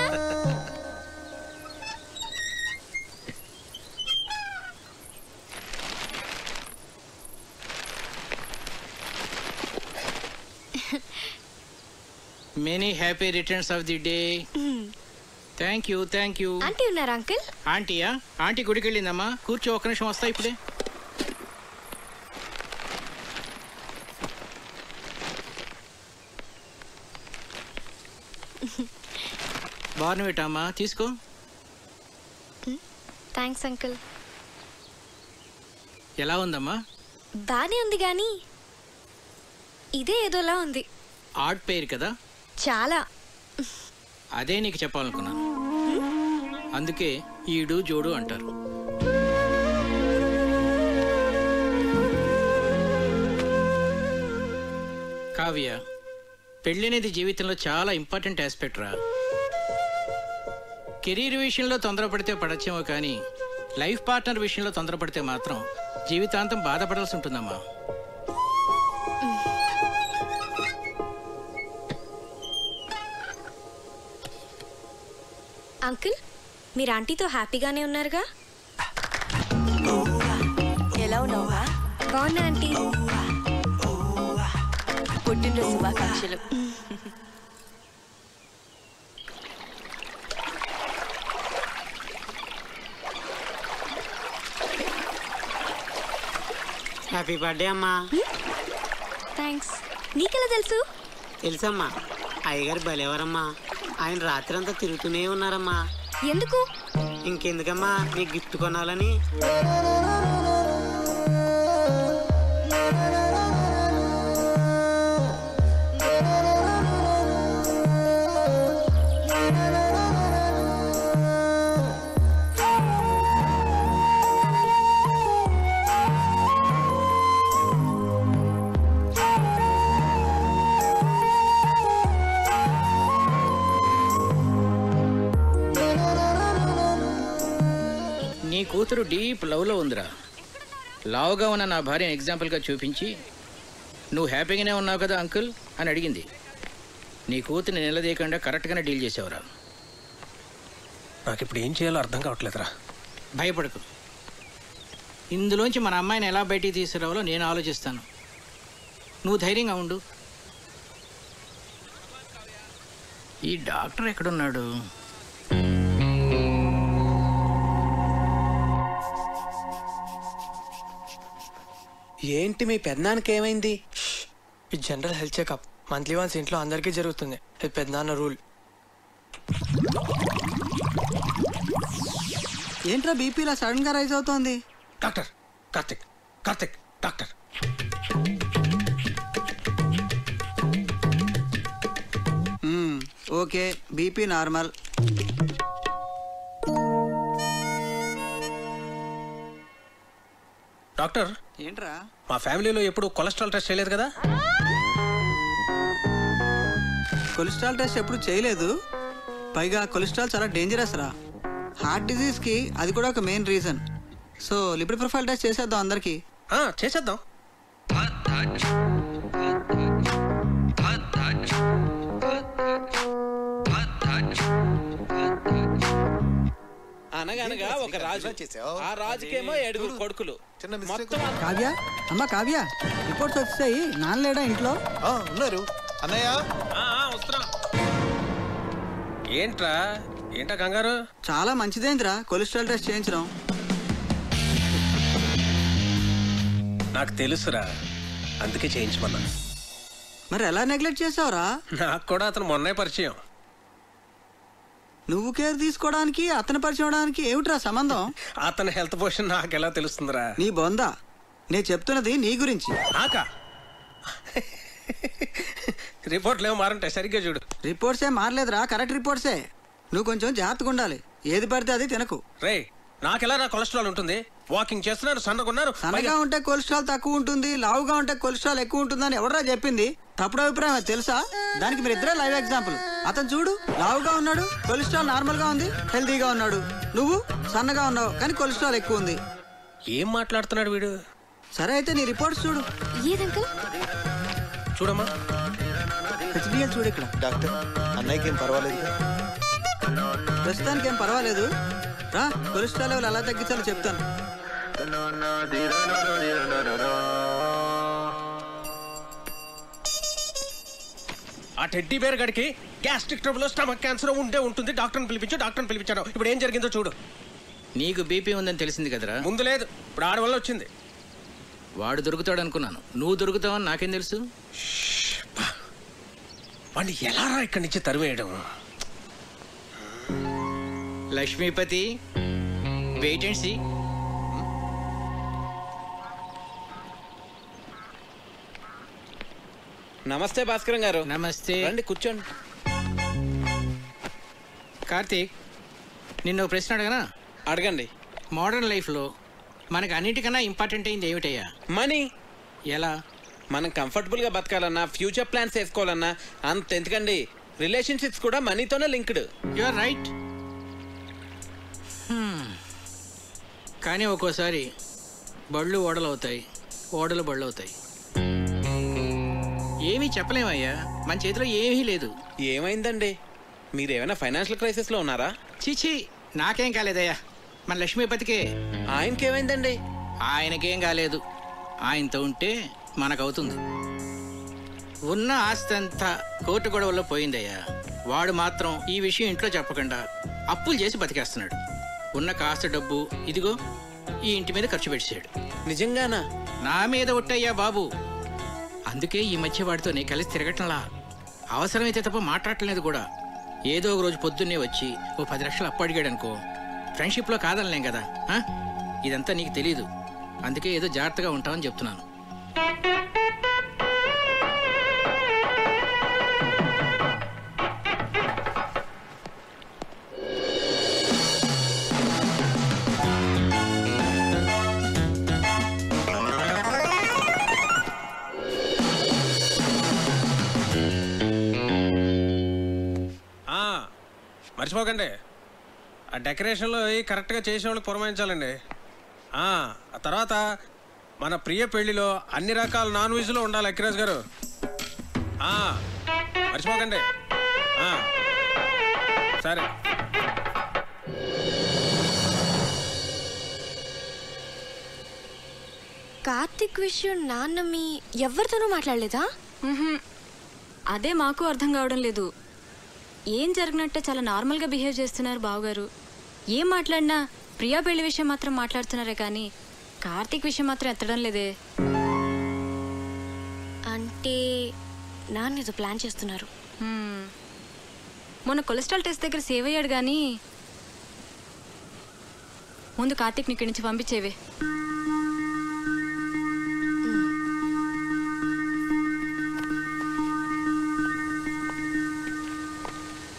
Many happy returns of the day. Thank you thank you. Aunty ఉన్నారా uncle? ఆంటీయా? Aunty గుడికి వెళ్ళిందమ్మా. కూర్చో, ఒక్క నిమిషం వస్తా ఇప్పుడే. బార్నవిటమ్మా తీసుకో. Thanks uncle. ఎలా ఉందమ్మా? బానే ఉంది కానీ ఇదే ఏదోలా ఉంది. ఆర్ట్ పేరు కదా? చాలా. అదే నీకు చెప్పాలనుకున్నాను. అందుకే ఈడు జోడు అంటారు. కావ్య, పెళ్ళనేది జీవితంలో చాలా ఇంపార్టెంట్ ఆస్పెక్ట్ రా. కెరీర్ విషయంలో తొందరపడితే పడచ్చేమో కానీ లైఫ్ పార్ట్నర్ విషయంలో తొందరపడితే మాత్రం జీవితాంతం బాధపడాల్సి ఉంటుందమ్మా. అంకుల్, మీరు ఆంటీతో హ్యాపీగానే ఉన్నారుగా? ఎలా ఉన్నావా? బాగున్నా ఆంటీ. పుట్టినరోజు శుభాకాంక్షలు. హ్యాపీ బర్త్డే అమ్మా. థ్యాంక్స్. నీకెలా తెలుసు? తెలుసమ్మా, అయ్యగారు భలేవారమ్మా. ఆయన రాత్రి అంతా తిరుగుతూనే ఉన్నారమ్మా. ఎందుకు? ఇంకెందుకమ్మా, నీకు గిఫ్ట్ కొనాలని. నీ కూతురు డీప్ లవ్ లో ఉందిరా. లావుగా ఉన్న నా భార్యను ఎగ్జాంపుల్గా చూపించి నువ్వు హ్యాపీగానే ఉన్నావు కదా అంకుల్ అని అడిగింది. నీ కూతుర్ని నిలదీయకుండా కరెక్ట్గానే డీల్ చేసావురా. నాకు ఇప్పుడు ఏం చేయాలో అర్థం కావట్లేదురా. భయపడకు, ఇందులోంచి మన అమ్మాయిని ఎలా బయటికి తీసుకురావాలో నేను ఆలోచిస్తాను. నువ్వు ధైర్యంగా ఉండు. ఈ డాక్టర్ ఎక్కడున్నాడు? ఏంటి మీ పెద్దనాన్నకి ఏమైంది? ఈ general health checkup monthly once ఇంట్లో అందరికీ జరుగుతుంది. ఇది పెద్దనాన్న రూల్. ఏంట్రా బీపీ ఇలా సడన్ గా రైజ్ అవుతోంది? Doctor Karthik, Karthik doctor. Okay, BP normal. Doctor ఏంట్రా? మా ఫ్యామిలీలో ఎప్పుడు కొలెస్ట్రాల్ టెస్ట్ చేయలేదు కదా? కొలెస్ట్రాల్ టెస్ట్ ఎప్పుడు చేయలేదు. పైగా కొలెస్ట్రాల్ చాలా డేంజరస్ రా. హార్ట్ డిజీజ్కి అది కూడా ఒక main reason. So lipid profile test చేసేద్దాం అందరికి. చేసేద్దాం. అనగనగా ఒక రాజు, ఆ రాజుకేమో 7 కొడుకులు. కావ్య, అమ్మ కావ్య, రిపోర్ట్స్ వచ్చాయి. నాన్నలేడా ఇంట్లో? ఉన్నారు అన్నయ్య. వస్తున్నా. ఏంటా కంగారు? చాలా మంచిదేంద్రా కొలెస్ట్రాల్ టెస్ట్ చేయించడం. నాకు తెలుసురా, అందుకే చేయించమన్నా. మరి ఎలా నెగ్లెక్ట్ చేసావురా? నాకు కూడా అతను మొన్నే పరిచయం. నువ్వు కేర్ తీసుకోవడానికి అతను పరిచయం అవడానికి ఏమిట్రా సంబంధం? అతని హెల్త్ పొజిషన్ నాకు ఎలా తెలుస్తుందిరా? నీ బొందా, నేను చెప్తున్నది నీ గురించి. నాకా? రిపోర్ట్లు ఏమో మారంటాయి, సరిగ్గా చూడు. రిపోర్ట్సే మారలేదురా, కరెక్ట్ రిపోర్ట్సే. నువ్వు కొంచెం జాగ్రత్తగా ఉండాలి. ఏది పడితే అది తినకు. రే, నాకెలా నా కొలెస్ట్రాల్ ఉంటుంది? వాకింగ్ చేస్తున్నారు, సన్నగున్నారు. సన్నగా ఉంటే కొలెస్ట్రాల్ తక్కువ ఉంటుంది, లావుగా ఉంటే కొలెస్ట్రాల్ ఎక్కువ ఉంటుందని ఎవడరా చెప్పింది? తప్పుడు అభిప్రాయం అది తెలుసా? దానికి మీరు ఇద్దరే లైవ్ ఎగ్జాంపుల్. అతను చూడు, లావుగా ఉన్నాడు, కొలెస్ట్రాల్ నార్మల్ గా ఉంది, హెల్తీగా ఉన్నాడు. నువ్వు సన్నగా ఉన్నావు కానీ కొలెస్ట్రాల్ ఎక్కువ ఉంది. ఏం మాట్లాడుతున్నాడు వీడు? సరే అయితే నీ రిపోర్ట్స్ చూడు. చూడమ్మా. హెచ్డిఎల్ చూడు ఇక్కడ. డాక్టర్, అన్నయ్యకి ఏం పర్వాలేదు? ప్రస్తుతానికి ఏం పర్వాలేదు. రా, కొలెస్ట్రాల్ లెవెల్ ఎలా తగ్గించాలో చెప్తాను. ఆ టెడ్డీ బేర్ గడికి గ్యాస్ట్రిక్ ట్రబుల్, స్టమక్ క్యాన్సర్ ఉంటుంది. డాక్టర్ని పిలిపించాడు. ఇప్పుడు ఏం జరిగిందో చూడు. నీకు బీపీ ఉందని తెలిసింది కదరా? ముందు లేదు, ఇప్పుడు ఆడి వల్ల వచ్చింది. వాడు దొరుకుతాడు అనుకున్నాను, నువ్వు దొరుకుతావని నాకేం తెలుసు? వాడిని ఎలా ఇక్కడి నుంచి తరివేయడం? Lakshmipathi, wait and see. నమస్తే భాస్కరం గారు. నమస్తే. రండి కూర్చోండి. కార్తీక్, నిన్ను ప్రశ్న అడగనా? అడగండి. మోడర్న్ లైఫ్లో మనకు అన్నిటికన్నా ఇంపార్టెంట్ అయింది ఏమిటయ్యా? మనీ. ఎలా? మనం కంఫర్టబుల్గా బతకాలన్నా, ఫ్యూచర్ ప్లాన్స్ వేసుకోవాలన్నా అంత ఎందుకండి, రిలేషన్షిప్స్ కూడా మనీతోనే లింక్డ్. You are right. కానీ ఒక్కోసారి బళ్ళు ఓడలవుతాయి, ఓడలు బళ్ళు అవుతాయి. ఏమీ చెప్పలేమయ్యా, మన చేతిలో ఏమీ లేదు. ఏమైందండి? మీరేమైనా ఫైనాన్షియల్ క్రైసిస్లో ఉన్నారా? చీచీ, నాకేం కాలేదయ్యా, మన లక్ష్మీపతికే. ఆయనకేమైందండి? ఆయనకేం కాలేదు. ఆయనతో ఉంటే మనకవుతుంది. ఉన్న ఆస్తి అంతా కోర్టు గొడవల్లో పోయిందయ్యా. వాడు మాత్రం ఈ విషయం ఇంట్లో చెప్పకుండా అప్పులు చేసి బతికేస్తున్నాడు. ఉన్న కాస్త డబ్బు ఇదిగో ఈ ఇంటి మీద ఖర్చు పెట్టాడు. నిజంగానా? నా మీద ఒట్టయ్యా బాబు. అందుకే ఈ మధ్య వాడితో నీ కలిసి తిరగటంలా. అవసరమైతే తప్ప మాట్లాడలేదు కూడా. ఏదో ఒక రోజు పొద్దున్నే వచ్చి ఓ 10 లక్షలు అప్పు అడిగాడు అనుకో, ఫ్రెండ్షిప్లో కాదనలేం కదా. ఇదంతా నీకు తెలీదు, అందుకే ఏదో జాగ్రత్తగా ఉంటామని చెప్తున్నాను. మర్చిపోకండి, ఆ డెకరేషన్లో కరెక్ట్గా చేసే వాళ్ళకి పురమాయించాలండి. ఆ తర్వాత మన ప్రియ పెళ్లిలో అన్ని రకాల నాన్ వెజ్లో ఉండాలి అక్కిరాజ్ గారు. మర్చిపోకండి. సరే. కార్తిక్ విషయం నాన్న మీ ఎవరితోనూ మాట్లాడలేదా? అదే మాకు అర్థం కావడం లేదు. ఏం జరిగినట్టే చాలా నార్మల్గా బిహేవ్ చేస్తున్నారు బావగారు. ఏం మాట్లాడినా ప్రియా పెళ్లి విషయం మాత్రం మాట్లాడుతున్నారే కానీ కార్తిక్ విషయం మాత్రం ఎత్తడం లేదే. అంటే నాన్న ఏదో ప్లాన్ చేస్తున్నారు. మొన్న కొలెస్ట్రాల్ టెస్ట్ దగ్గర సేవ్ అయ్యాడు కానీ ముందు కార్తిక్ని ఇక్కడి నుంచి పంపించేవే.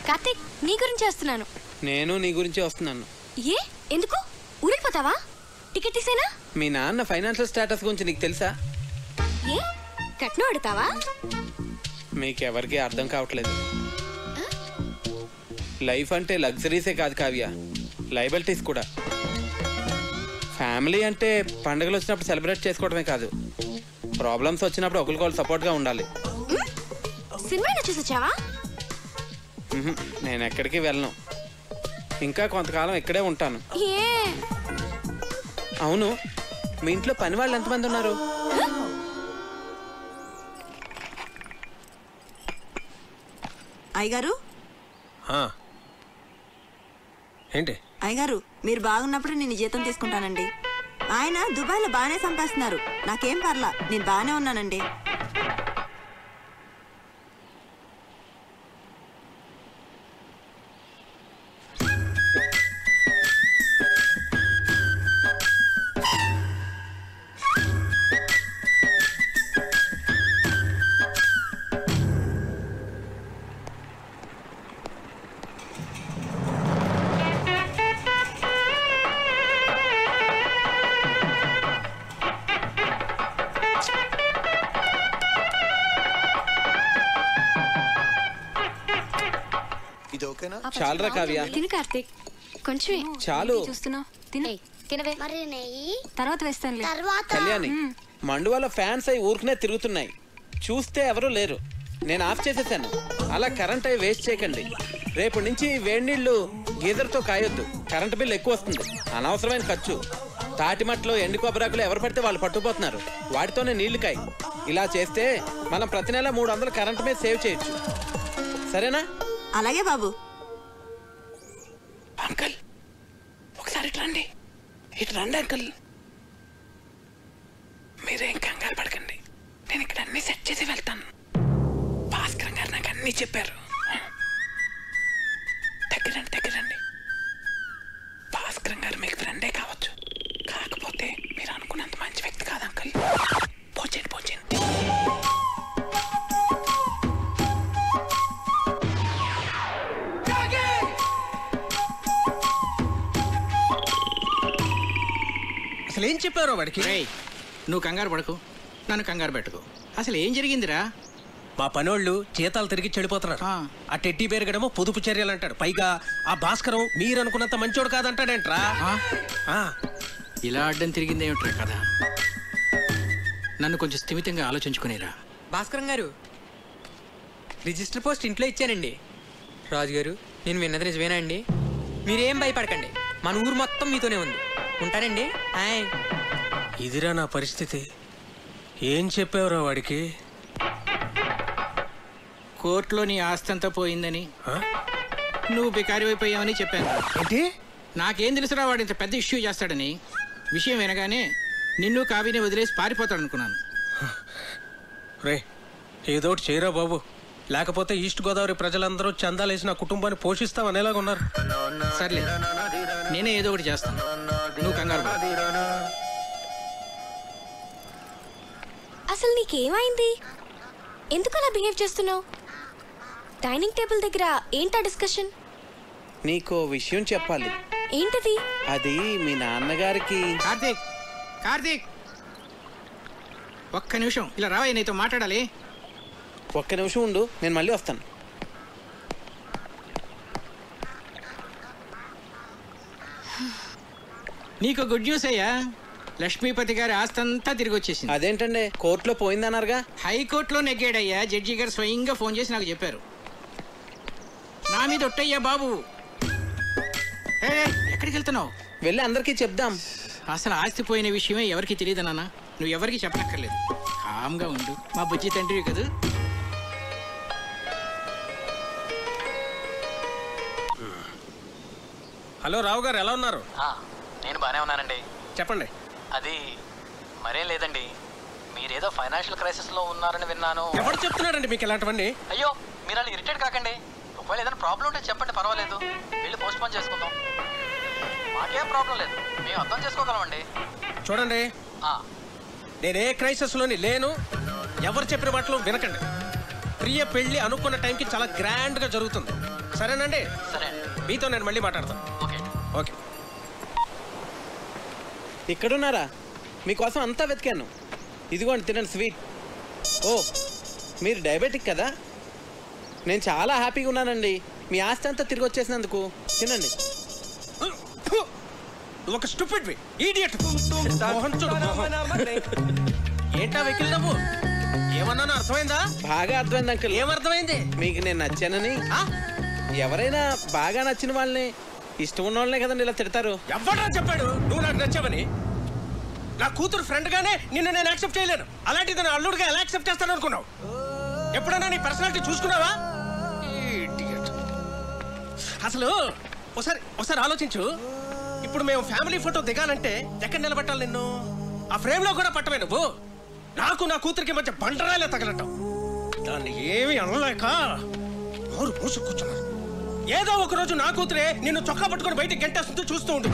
కార్తిక్ నీ గురించి వస్తున్నాను. నేను నీ గురించి వస్తున్నాను. ఏ ఎందుకు ఊరిపోతావా? టికెట్ తీసేనా? మీ నాన్న ఫైనాన్షియల్ స్టేటస్ గురించి నీకు తెలుసా? ఏ కట్నం అడుగుతావా? మీకెవరికి అర్థం కావట్లేదు. లైఫ్ అంటే లగ్జరీసే కాదు కావ్య, లయబిలిటీస్ కూడా. ఫ్యామిలీ అంటే పండుగలు వచ్చినప్పుడు సెలబ్రేట్ చేసుకోవడమే కాదు, ప్రాబ్లమ్స్ వచ్చినప్పుడు ఒకరికొకరు సపోర్ట్గా ఉండాలి. సినిమా చూసి వచ్చావా? నేను ఎక్కడికి వెళ్ళను, ఇంకా కొంతకాలం ఇక్కడే ఉంటాను. అవును, మీ ఇంట్లో పని వాళ్ళు ఎంతమంది ఉన్నారు? అయ్యగారు ఏంటి? అయ్యగారు మీరు బాగున్నప్పుడు నేను జీతం తీసుకుంటానండి. ఆయన దుబాయ్లో బాగానే సంపాదిస్తున్నారు, నాకేం పర్లా, నేను బాగానే ఉన్నానండి. చాలరా కావ్య, తిను కార్తిక్, కొంచెం చాలు. చూస్తున్నావు, తినే తినవే. మరి నెయ్యి తర్వాత వేస్తానులే. కళ్యాణి, మండువాల ఫ్యాన్స్ అయి ఊరుకునే తిరుగుతున్నాయి, చూస్తే ఎవరూ లేరు. నేను ఆఫ్ చేసేసాను. అలా కరెంట్ అయి వేస్ట్ చేయకండి. రేపు నుంచి వేడి నీళ్లు గీజర్తో కాయొద్దు, కరెంట్ బిల్ ఎక్కువ వస్తుంది, అనవసరమైన ఖర్చు. తాటిమట్లో ఎండు కొబ్బరాకులు ఎవరు పడితే వాళ్ళు పట్టుకుపోతున్నారు, వాటితోనే నీళ్లు కాయి. ఇలా చేస్తే మనం ప్రతి నెల 300 కరెంట్ మీద సేవ్ చేయొచ్చు. సరేనా? అలాగే బాబు. అంకల్ ఒకసారి ఇటు రండి, ఇటు రండి అంకల్. మీరేం కంగారు పడకండి, నేను ఇక్కడ అన్ని సెట్ చేసి వెళ్తాను. భాస్కర్ గారు నాకు అన్ని చెప్పారు. దగ్గరండి దగ్గరండి. భాస్కర్ గారు మీకు ఫ్రెండే కావచ్చు, కాకపోతే మీరు అనుకున్నంత మంచి వ్యక్తి కాదు అంకల్. పోచండి పోచండి. అసలు ఏం చెప్పారో వాడికి? నువ్వు కంగారు పడకు, నన్ను కంగారు పెట్టుకో. అసలు ఏం జరిగిందిరా? మా పనోళ్ళు జీతాలు తిరిగి చెడిపోతున్నారు. ఆ టెడ్డీ బేరగడమో పొదుపు చర్యలు అంటాడు, పైగా ఆ భాస్కరం మీరు అనుకున్నంత మంచోడు కాదంటాడేంట్రా. ఇలా అడ్డం తిరిగిందేమిట్రా కదా? నన్ను కొంచెం స్థిమితంగా ఆలోచించుకునేరా. భాస్కరం గారు, రిజిస్టర్ పోస్ట్ ఇంట్లో ఇచ్చానండి. రాజుగారు, నేను విన్నది నిజమేనా అండి? మీరేం భయపడకండి, మన ఊరు మొత్తం మీతోనే ఉంది. ఉంటానండి. ఇదిరా నా పరిస్థితి. ఏం చెప్పావురా వాడికి? కోర్టులో నీ ఆస్తి అంతా పోయిందని, నువ్వు బికారి అయిపోయావని చెప్పాను. ఏంటి? నాకేం తెలుసురా వాడు ఇంత పెద్ద ఇష్యూ చేస్తాడని. విషయం వినగానే నిన్ను కావిని వదిలేసి పారిపోతాడు అనుకున్నాను. రే, ఏదోటి చేయరా బాబు, లేకపోతే ఈస్ట్ గోదావరి ప్రజలందరూ చందాలేసి నా కుటుంబాన్ని పోషిస్తామనేలాగా ఉన్నారు. సర్లే, నేనే ఏదో ఒకటి చేస్తాను, నువ్వు కంగారు పడకు. అసలు నీకేమైంది? ఎందుకు అలా బిహేవ్ చేస్తున్నావు? డైనింగ్ టేబుల్ దగ్గర ఏంటా డిస్కషన్? నీకో విషయం చెప్పాలి. ఏంటది? అది మీ నాన్నగారికి. కార్తీక్, కార్తీక్, ఒక్క నిమిషం ఇలా రావయ్య, నీతో మాట్లాడాలి. ఒక్క నిమిషం ఉండు, నేను మళ్ళీ వస్తాను. నీకు గుడ్ న్యూస్ అయ్యా, లక్ష్మీపతి గారి ఆస్తంతా తిరిగి వచ్చేసింది. అదేంటండి కోర్టులో పోయిందన్నారుగా? హైకోర్టులో నెగ్గాడయ్యా. జడ్జి గారు స్వయంగా ఫోన్ చేసి నాకు చెప్పారు. నా మీద ఒట్టయ్యా బాబు. ఎక్కడికి వెళ్తున్నావు? వెళ్ళి అందరికీ చెప్దాం. అసలు ఆస్తి పోయిన విషయమే ఎవరికి తెలియదు నాన్న. నువ్వు ఎవరికి చెప్పనక్కర్లేదు. కామ్గా ఉండు. మా బుజ్జి తండ్రివి కదా. హలో రావు గారు, ఎలా ఉన్నారు? నేను బాగానే ఉన్నానండి. చెప్పండి. అది మరేం లేదండి, మీరేదో ఫైనాన్షియల్ క్రైసిస్లో ఉన్నారని విన్నాను. ఎవరు చెప్తున్నాడండి మీకు ఇలాంటివన్నీ? అయ్యో మీరు అలా ఇరిటేట్ కాకండి. ఒకవేళ ఏదైనా ప్రాబ్లం ఉంటే చెప్పండి, పర్వాలేదు. వెళ్ళి పోస్ట్ పోన్ చేసుకుందాం. మాకేం ప్రాబ్లం లేదు, మేము అర్థం చేసుకోగలమండి. చూడండి, నేనే క్రైసిస్లోని లేను. ఎవరు చెప్పిన వాటిలో వినకండి. ప్రియ పెళ్లి అనుకున్న టైంకి చాలా గ్రాండ్గా జరుగుతుంది. సరేనండి? సరే. మీతో నేను మళ్ళీ మాట్లాడతాను. ఓకే. ఇక్కడున్నారా? మీకోసం అంతా వెతికాను. ఇదిగోండి తినండి స్వీట్. ఓ మీరు డయాబెటిక్ కదా? నేను చాలా హ్యాపీగా ఉన్నానండి మీ ఆస్తి అంతా తిరిగి వచ్చేసినందుకు. తినండి. ఒక స్టూపిడ్ ఇడియట్. ఏంటా వెకిల్ నవ్వు? ఏమన్నానో అర్థమైందా? బాగా అర్థమైంది అంకుల్. ఏమర్థమైంది? మీకు నేను నచ్చానని. ఎవరైనా బాగా నచ్చిన వాళ్ళని, ఇష్టం ఉన్న వాళ్ళనే కదండి ఇలా తిడతారు. ఎవడా చెప్పాడు నువ్వు నాకు నచ్చావని? నా కూతురు ఫ్రెండ్ గానే నిన్ను నేను యాక్సెప్ట్ చేయలేను. అలాంటిది నా అల్లుడుగా ఎలా యాక్సెప్ట్ చేస్తాను అనుకున్నావు? ఎప్పుడైనా నీ పర్సనాలిటీ చూసుకున్నావా? అసలు ఒకసారి ఆలోచించు. ఇప్పుడు మేము ఫ్యామిలీ ఫోటో దిగాలంటే ఎక్కడ నిలబెట్టాలి నిన్ను? ఆ ఫ్రేమ్ లో కూడా పట్టవే నువ్వు. నాకు నా కూతురికి మధ్య బండరాలే తగలటం. దాన్ని ఏమి అనలేక నోరు మూసు కూర్చున్నాను. ఏదో ఒక రోజు నా కూతురే నిన్ను చొక్కా పట్టుకొని బయటికి గంటేస్తుంటే చూస్తూ ఉండు.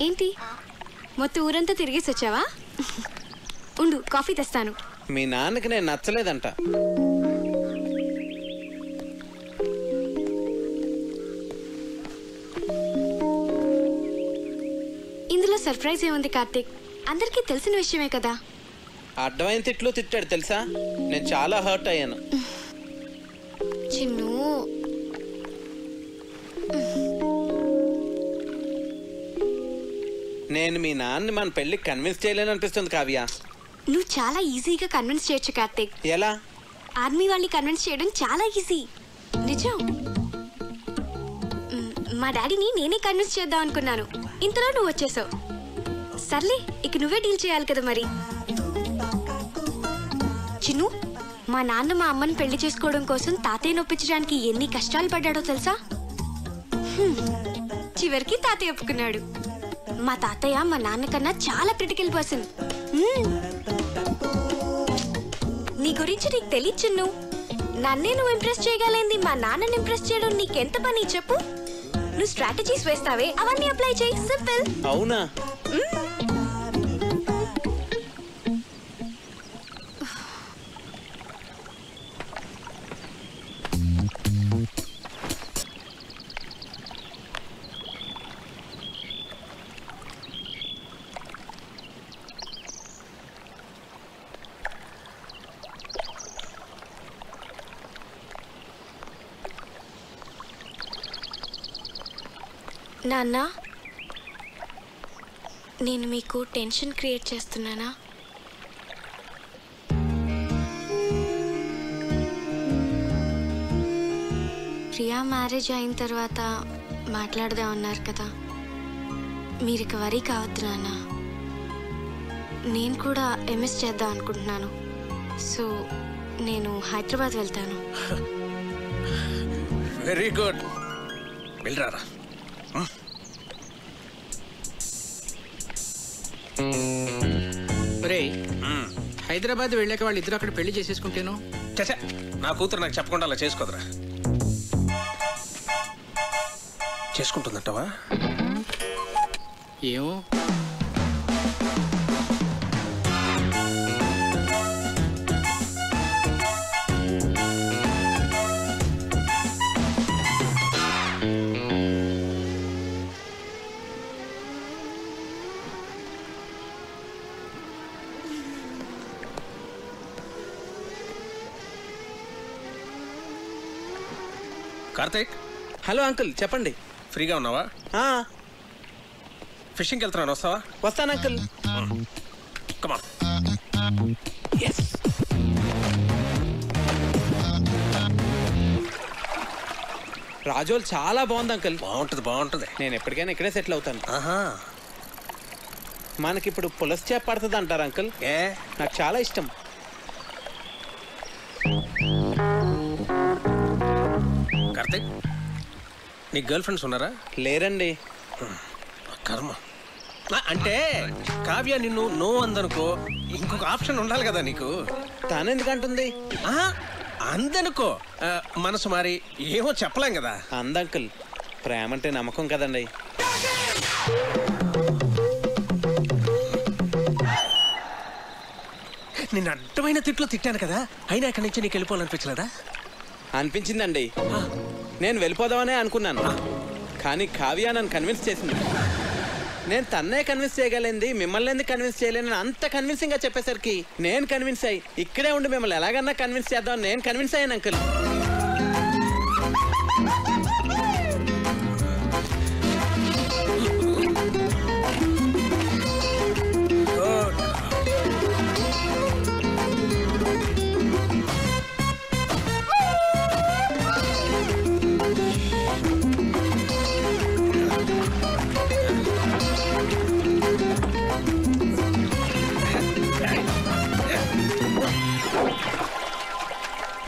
ఏంటి మొత్తం ఊరంతా తిరిగేసి వచ్చావా? ఉండు కాఫీ తెస్తాను. మీ నాన్నకి నేను నచ్చలేదంట. ఇందులో సర్ప్రైజ్ ఏముంది కార్తీక్? అందరికీ తెలిసిన విషయమే కదా. అడ్డమైన తిట్లు తిట్టాడు తెలుసా? నేను చాలా హర్ట్ అయ్యాను. చిన్ను నేను మీ నాన్నని మన పెళ్ళికి కన్విన్స్ చేయలేను అనిపిస్తుంది కావ్య. నువ్వు చాలా ఈజీగా కన్విన్స్ చేయొచ్చు కార్తీక్. ఎలా? ఆర్మీ వాళ్ళని కన్విన్స్ చేయడం చాలా ఈజీ. నిజం. మా డాడీని నేనే కన్విన్స్ చేద్దాం అనుకున్నాను, ఇంతలో నువ్వు వచ్చేసావు. సర్లే ఇక నువ్వే డీల్ చేయాలి కదా మరి. చిన్ను, మా నాన్న మా అమ్మని పెళ్లి చేసుకోవడం కోసం తాతయ్య నొప్పించడానికి ఎన్ని కష్టాలు పడ్డాడో తెలుసా? చివరికి తాతయ్య ఒప్పుకున్నాడు. మా తాతయ్య మా నాన్న కన్నా చాలా క్రిటికల్ పర్సన్. నీ గురించి నీకు తెలియదు చిన్ను. నన్నే నువ్వు ఇంప్రెస్ చేయగలిగింది మా నాన్నని ఇంప్రెస్ చేయడం నీకెంత పని చెప్పు. నువ్వు స్ట్రాటజీస్ వేస్తావే, అవన్నీ అప్లై చేయి. సింపుల్. అవునా? నాన్న, నేను మీకు టెన్షన్ క్రియేట్ చేస్తున్నానా? ప్రియా మ్యారేజ్ అయిన తర్వాత మాట్లాడదాం అన్నారు కదా. మీరు ఇక వరీ కావద్దు నాన్న. నేను కూడా ఎంఎస్ చేద్దాం అనుకుంటున్నాను. సో నేను హైదరాబాద్ వెళ్తాను. Very good. వెళ్ళరారా. హైదరాబాద్ వెళ్ళాక వాళ్ళు ఇద్దరు అక్కడ పెళ్లి చేసేసుకుంటేను. చచ్చా, నా కూతురు నాకు చెప్పకుండా అలా చేసుకోదరా. చేసుకుంటుందంటావా? ఏమో. కార్తీక్. హలో అంకుల్, చెప్పండి. ఫ్రీగా ఉన్నావా? ఫిషింగ్కి వెళ్తున్నాను, వస్తావా? వస్తాను అంకుల్. కమాన్. రాజోల్ చాలా బాగుంది అంకుల్. బాగుంటుంది. నేను ఎప్పటికైనా ఇక్కడే సెటిల్ అవుతాను. మనకిప్పుడు పులస చేప పడుతుంది అంటారు అంకుల్? నాకు చాలా ఇష్టం. కార్తీక్, నీ గర్ల్ ఫ్రెండ్స్ ఉన్నారా? లేరండి. కర్మ. అంటే కావ్య నిన్ను నో అందనుకో, ఇంకొక ఆప్షన్ ఉండాలి కదా నీకు. తానెందుకంటుంది? అందనుకో, మనసు మారి ఏమో చెప్పలేం కదా. అందంకుల్, ప్రేమ అంటే నమ్మకం కదండి. నిన్ను అడ్డమైన తిట్లో తిట్టాను కదా, అయినా ఇక్కడి నుంచి నీకు వెళ్ళిపోవాలనిపించలేదా? అనిపించిందండి. నేను వెళ్ళిపోదామనే అనుకున్నాను, కానీ కావ్య నన్ను కన్విన్స్ చేసింది. నేను తన్నే కన్విన్స్ చేయగలింది, మిమ్మల్ని ఎందుకు కన్విన్స్ చేయలేను అంత కన్విన్సింగ్ గా చెప్పేసరికి నేను కన్విన్స్ అయ్యి ఇక్కడే ఉండి మిమ్మల్ని ఎలాగన్నా కన్విన్స్ చేద్దాం నేను కన్విన్స్ అయ్యాను అంకుల్.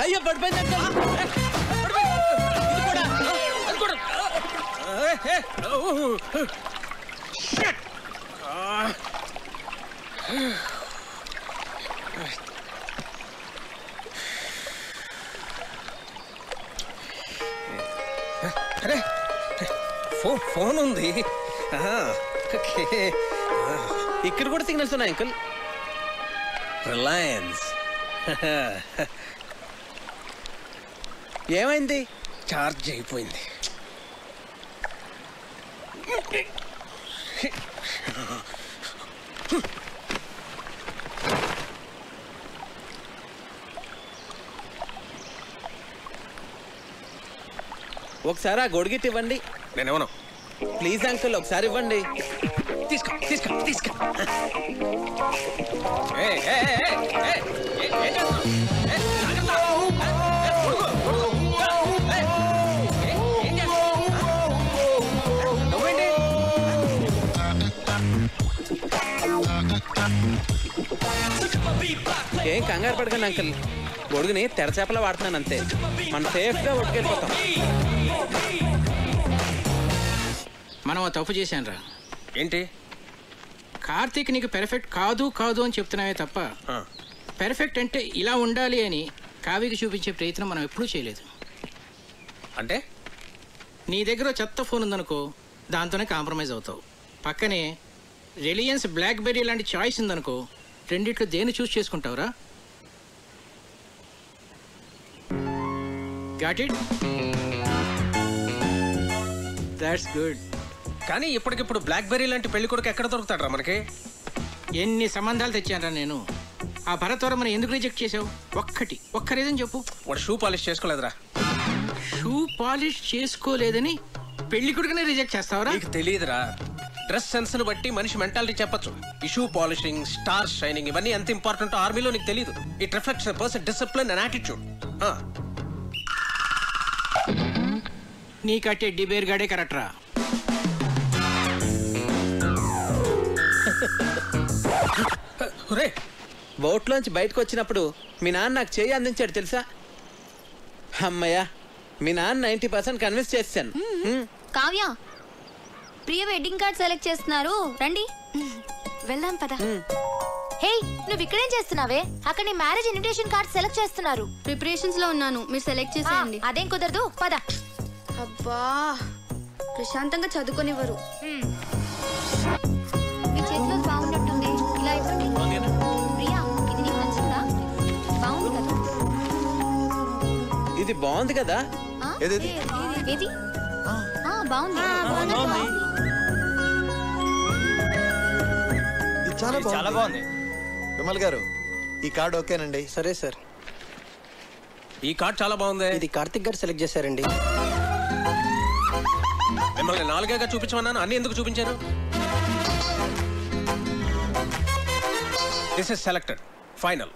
అయ్యో పడిపోయింది అంకుల్. అరే ఫోన్ ఉంది. ఇక్కడ కూడా సిగ్నల్స్ ఉన్నాయి అంకుల్. రిలయన్స్. ఏమైంది? చార్జ్ అయిపోయింది. ఒకసారి ఆ గొడుగిట్ ఇవ్వండి. నేనేమన్నా? ప్లీజ్ అంకుల్, ఒకసారి ఇవ్వండి. తీసుకో తీసుకో తీసుకో. ఏం కంగారు పడకండి అంకుల్, గొడుగుని తెరచేపలా వాడుతున్నాను అంతే. మనం సేఫ్గా ఒట్టుకెళ్ళిపోతాం. మనం తప్పు చేశాను రా. ఏంటి? కార్తీక్ నీకు పెర్ఫెక్ట్ కాదు కాదు అని చెప్తున్నావే తప్ప పెర్ఫెక్ట్ అంటే ఇలా ఉండాలి అని కావ్యకి చూపించే ప్రయత్నం మనం ఎప్పుడూ చేయలేదు. అంటే నీ దగ్గర చెత్త ఫోన్ ఉందనుకో, దాంతోనే కాంప్రమైజ్ అవుతావు. పక్కనే రిలయన్స్ బ్లాక్బెర్రీ లాంటి చాయిస్ ఉందనుకో, రెండిట్లో దేన్ని చూస్ చేసుకుంటావురా? Got it? That's good. కానీ ఇప్పటికిప్పుడు బ్లాక్బెర్రీ లాంటి పెళ్లి కొడుకు ఎక్కడ దొరుకుతాడు రా మనకి? ఎన్ని సంబంధాలు తెచ్చానరా నేను. ఆ భరత్వరమని ఎందుకు రిజెక్ట్ చేసావు? ఒక్క రీజన్ చెప్పు. వాడు షూ పాలిష్ చేసుకోలేదురా. షూ పాలిష్ చేసుకోలేదని పెళ్లి కొడుకునే రిజెక్ట్ చేస్తావరా? నీకు తెలియదురా, డ్రెస్ సెన్స్ ని బట్టి మనిషి మెంటాలిటీ చెప్పొచ్చు. ఈ షూ పాలిషింగ్, స్టార్ షైనింగ్ ఇవన్నీ ఎంత ఇంపార్టెంట్ ఆర్మీలో నీకు తెలియదు. It reflects a person discipline and attitude. నీ కట్టే డిబేర్ గాడే కరెక్ట్ రా. బోట్లోంచి బయటకు వచ్చినప్పుడు మీ నాన్న నాకు చేయి అందించాడు తెలుసా? అమ్మయ్యా, మీ నాన్న 90% కన్విన్స్ చేశాను. కావ్య, ప్రియ వెడ్డింగ్ కార్డ్ సెలెక్ట్ చేస్తున్నారు, రండి వెళ్దాం పద. హే, నువ్వు ఇక్కడేం చేస్తున్నావే? అక్కడ నీ మ్యారేజ్ ఇన్విటేషన్ కార్డ్ సెలెక్ట్ చేస్తున్నారు. ప్రిపరేషన్స్ లో ఉన్నాను, మీరు సెలెక్ట్ చేసేయండి. అదేం కుదరదు, పద. అబ్బా, ప్రశాంతంగా చదువుకొనివ్వరు. మీ చేతిలో బాగున్నట్టుంది, ఇలా ఇవ్వండి. ప్రియా, ఇది నీకు నచ్చిందా? బాగుంది కదా? ఇది బాగుంది కదా? ఏది? బాగుంది. ఇది చాలా బాగుంది. విమల్ గారు, ఈ కార్డు ఓకేనండి? సరే సార్. ఈ కార్డ్ చాలా బాగుంది. ఇది కార్తిక్ గారు సెలెక్ట్ చేశారండి. మిమ్మల్ని 4గా చూపించమన్నాను, అన్ని ఎందుకు చూపించారు? This is selected final.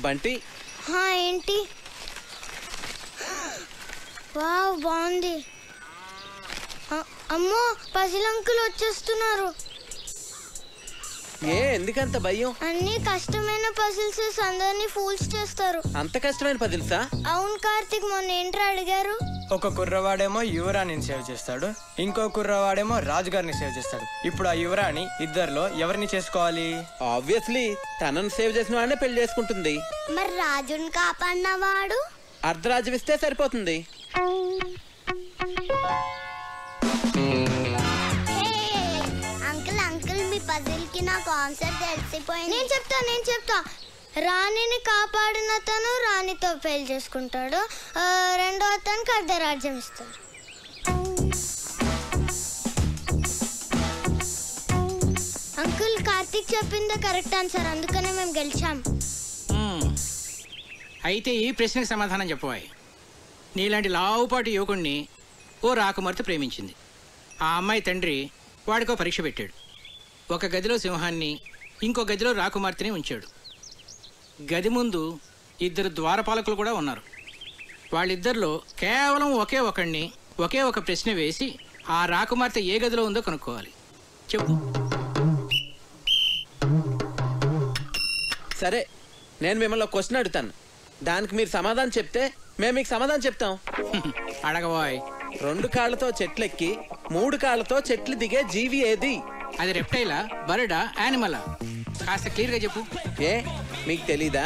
Bunty ఏంటి? వావ్, బాగుంది. అమ్మో, పజిల్ అంకుల్ వచ్చేస్తున్నారు. ఎందుకంత భయం? అన్ని కష్టమైన పజిల్స్ అందరినీ ఫూల్స్ చేస్తారు. అంత కష్టమైన పజిల్సా? అవును కార్తిక్, మొన్న ఏంట్రా అడిగారు? ఒక కుర్రవాడేమో యువరాణిని సేవ్ చేస్తాడు, ఇంకో కుర్రవాడేమో రాజుగారిని సేవ్ చేస్తాడు. ఇప్పుడు ఆ యువరాణి ఇద్దరిలో ఎవరిని చేసుకోవాలి? ఆబ్వియస్లీ తనను సేవ్ చేసిన వాడినే పెళ్లి చేసుకుంటుంది. మరి రాజుని కాపాడినవాడు? అర్ధరాజ్యం ఇస్తే సరిపోతుంది. అంకుల్ మీ పజిల్ కి నాకు ఆన్సర్ తెలిసిపోయింది. నేను చెప్తా. రాణిని కాపాడిన తను రాణితో పెళ్లి చేసుకుంటాడు, రెండో అతనికి అర్ధరాజ్యం ఇస్తాడు. అంకుల్, కార్తీక్ చెప్పిందే కరెక్ట్ ఆన్సర్, అందుకనే మేము గెలిచాం. అయితే ఈ ప్రశ్నకు సమాధానం చెప్పవాయి. నీలాంటి లావుపాటి యువకుణ్ణి ఓ రాకుమార్తె ప్రేమించింది. ఆ అమ్మాయి తండ్రి వాడికో పరీక్ష పెట్టాడు. ఒక గదిలో సింహాన్ని, ఇంకో గదిలో రాకుమార్తెని ఉంచాడు. గది ముందు 2 ద్వారపాలకులు కూడా ఉన్నారు. వాళ్ళిద్దరిలో కేవలం ఒకే ఒక ప్రశ్న వేసి ఆ రాకుమార్తె ఏ గదిలో ఉందో కనుక్కోవాలి. చెప్పు. సరే, నేను మిమ్మల్ని క్వశ్చన్ అడుగుతాను, దానికి మీరు సమాధానం చెప్తే మేము మీకు సమాధానం చెప్తాం. అడగబోయ్. 2 కాళ్ళతో చెట్లెక్కి 3 కాళ్ళతో చెట్లు దిగే జీవి ఏది? అది రెప్టైలా, బర్డా, యానిమలా? కాస్త క్లియర్గా చెప్పు. మీకు తెలీదా?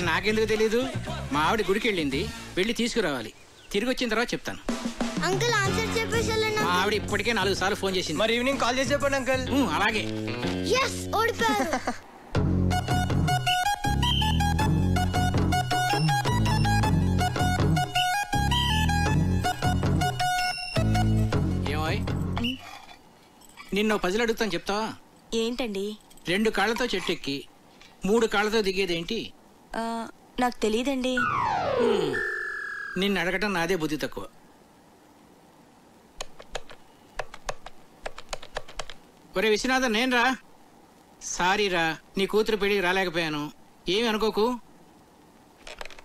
నాకెందుకు తెలీదు? మా ఆవిడ గుడికి వెళ్ళింది, వెళ్ళి తీసుకురావాలి. తిరిగి వచ్చిన తర్వాత చెప్తాను. అంకుల్ ఆన్సర్ చెప్పేసి మా ఆవిడ ఇప్పటికే 4 సార్లు ఫోన్ చేసింది. మరి ఈవినింగ్ కాల్ చేసి చెప్పండి అంకుల్. అలాగే. ఓడిపోయారు. ఏమోయ్, నిన్నో పజిల్ అడుగుతాను, చెప్తావా? ఏంటండి? 2 కాళ్ళతో చెట్టెక్కి 3 కాళ్ళతో దిగేదేంటి? నాకు తెలియదండి. నిన్ను అడగటం నాదే బుద్ధి తక్కువ. ఒరే విశ్వనాథన్, నేను రా. సారీ రా, నీ కూతురు పెళ్ళికి రాలేకపోయాను, ఏమి అనుకోకు.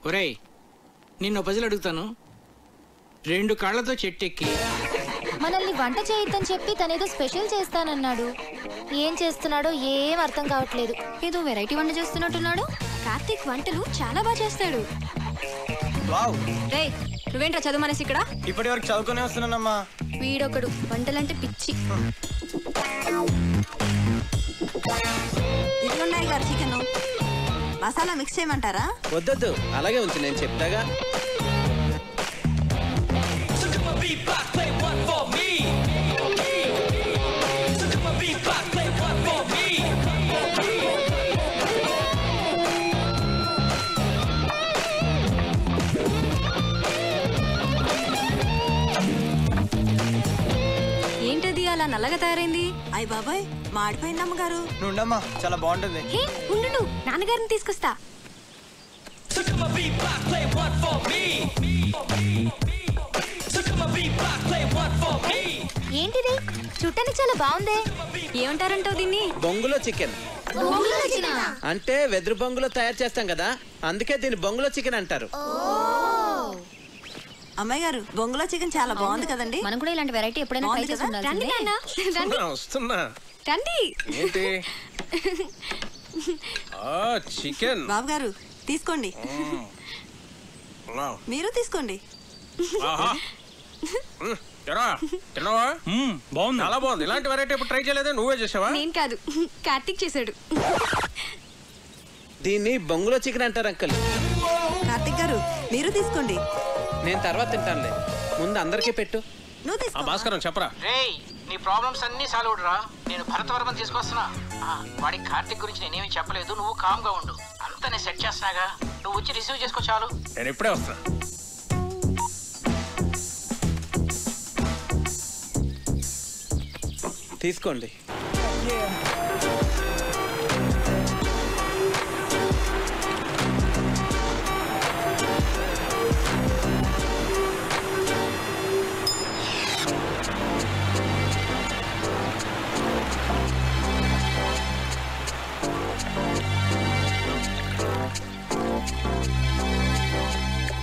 ఒరేయ్, నిన్ను పజిల్ అడుగుతాను. 2 కాళ్ళతో చెట్టెక్కి మనల్ని వంట చేయొద్దని చెప్పి తనేదో స్పెషల్ చేస్తానన్నాడు. ఏం చేస్తున్నాడో ఏం అర్థం కావట్లేదు. ఏదో వెరైటీ వంట చేస్తున్నట్టున్నాడు. కార్తీక్ వంటలు చాలా బాగా చేస్తాడు. రేయ్, నువ్వేంట్రా చదువు మనసి ఇక్కడ? ఇప్పటి వరకు చదువుకునే వస్తున్నానమ్మా. వీడొకడు వంటలంటే పిచ్చి. ఇట్లున్నాయి గారు చికెన్. మసాలా మిక్స్ చేయమంటారా? వద్దొద్దు, అలాగే ఉంచు, నేను చెప్తాగా. ఏంటది అలా నల్లగా తయారైంది? అయ్య బాబాయ్, మాడిపోయింది అమ్మగారు. నుండమ్మా, చాలా బాగుంటుంది. ఉండు, నాన్నగారిని తీసుకొస్తా. ఏంటిది? చుట్టానికి చాలా బాగుందే. ఏమంటారంటావు దీన్ని? బొంగులో చికెన్. అంటే వెదురు బొంగులో తయారు చేస్తాం కదా, అందుకే దీన్ని బొంగులో చికెన్ అంటారు. అమ్మాయి గారు, బొంగులో చికెన్ చాలా బాగుంది కదండి. మనం కూడా ఇలాంటి వెరైటీ ఎప్పుడైనా ట్రై చేసి ఉండాల్సిందే. వస్తున్నా. రండి. ఏంటి? చికెన్. బాబు గారు తీసుకోండి. మీరు తీసుకోండి. బాగుంది, చాలా బాగుంది. ఇలాంటి వెరైటీ ఎప్పుడు ట్రై చేయలేదా? నువ్వే చేసావా? నేను కాదు, కార్తీక్ చేశాడు. దీన్ని బొంగులో చికెన్ అంటారు అంకుల్. కార్తీక్ గారు మీరు తీసుకోండి. నేను తర్వాత తింటానులే, ముందు అందరికీ పెట్టు. నువ్వు తీసుకో. భాస్కరం చెప్పరా. రేయ్, నీ ప్రాబ్లమ్స్ అన్ని సాల్వ్ రా. నేను భరతవర్మని తీసుకొస్తున్నా. వాడికి కార్తీక్ గురించి నేనేమి చెప్పలేదు, నువ్వు కామ్ గా ఉండు. అంతా నేను సెట్ చేస్తున్నాగా, నువ్వు వచ్చి రిసీవ్ చేసుకో చాలు. నేను ఇప్పుడే వస్తా. తీసుకోండి.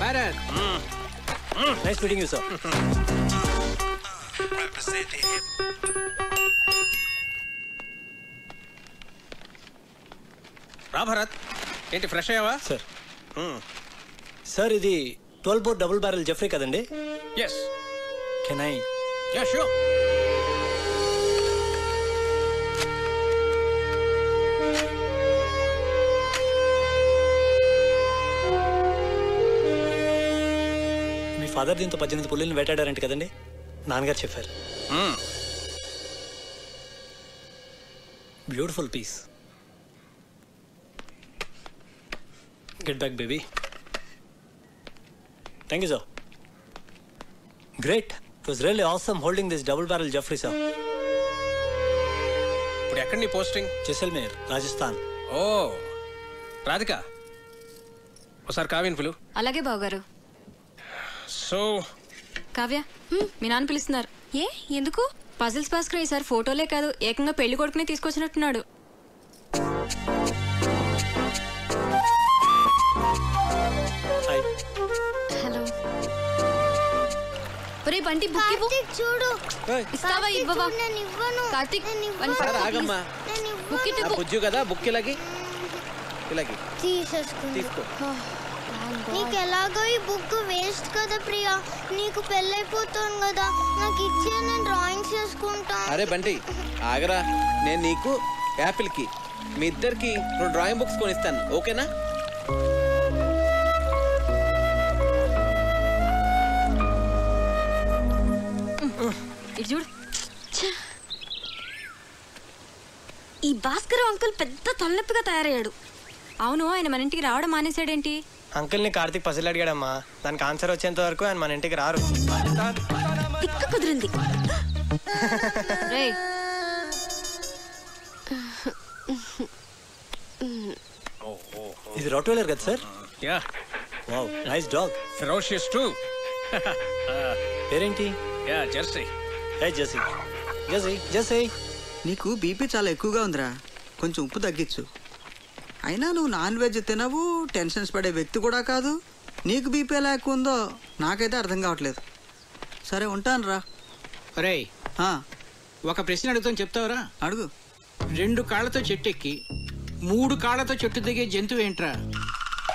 Bharat. Nice meeting you sir. రా భరత్, ఏంటి ఫ్రెష్ అయ్యావా? సార్ సార్ ఇది 12 బోర్ డబుల్ బ్యారెల్ జెఫ్రీ కదండి? Yes. Can I? Yeah sure. మీ ఫాదర్ దీంతో 18 పుల్లిని వేటాడారంట కదండి? నాన్నగారు చెప్పారు. Beautiful piece. Get back, baby. Thank you, sir. Great. It was really awesome holding this double barrel Jeffrey, sir. ఇప్పుడు ఎక్కడ నీ పోస్టింగ్? జైసల్మేర్, రాజస్థాన్. ఓ రాధిక, ఒకసారి కావ్యని పిలు. అలాగే బావగారు. సో కావ్య, మీ నాన్న పిలుస్తున్నారు. ఏ ఎందుకు? పజిల్స్ భాస్కర్ ఈసారి ఫోటోలే కాదు ఏకంగా పెళ్లి కొడుకునే తీసుకొచ్చినట్టున్నాడు. హలో. ఒరే బంటి బుక్ ఇవ్వు. చూడు. ఇస్తావా ఇవ్వవా? నేను ఇవ్వను. కార్తీక్ సార్ ఆగమ్మా. బుక్ ఇవ్వు. బుజ్జు కదా, బుక్ ఇలాగి తీసేసుకుంది. తీసుకో. నీకు ఎలాగో ఈ బుక్ వేస్ట్ కదా ప్రియా. నీకు పెళ్ళైపోతాను కదా, నాకు ఇచ్చే నేను డ్రాయింగ్స్ చేసుకుంటా. అరే బంటి ఆగరా, నేను నీకు యాపిల్కి మీ ఇద్దరికి 2 డ్రాయింగ్ బుక్స్ కొనిస్తాను, ఓకేనా? ఇది చూడు. ఈ భాస్కర్ అంకుల్ పెద్ద తలనొప్పిగా తయారయ్యాడు. అవును, ఆయన మన ఇంటికి రావడం మానేశాడేంటి? అంకుల్ని కార్తీక్ పసిల్ అడిగాడమ్మా. దానికి ఆన్సర్ వచ్చేంత వరకు ఆయన మన ఇంటికి రారు. తిక్క కుదిరింది. రేయ్, ఇది రాట్వైలర్ కదా సార్? Yeah. Wow, nice dog. Ferocious too. పేరేంటి? Yeah Jersey. Hey Jersey. Jersey, Jersey. నీకు బీపీ చాలా ఎక్కువగా ఉందిరా, కొంచెం ఉప్పు తగ్గించు. అయినా నువ్వు నాన్ వెజ్ తినవు, టెన్షన్స్ పడే వ్యక్తి కూడా కాదు. నీకు బీపీ ఎలా ఎక్కువ ఉందో నాకైతే అర్థం కావట్లేదు. సరే ఉంటాను రా. రే, ఒక ప్రశ్న అడుగుతాను, చెప్తావరా? అడుగు. 2 కాళ్ళతో చెట్టు ఎక్కి 3 కాళ్ళతో చెట్టు దిగే జంతువు ఏంట్రా?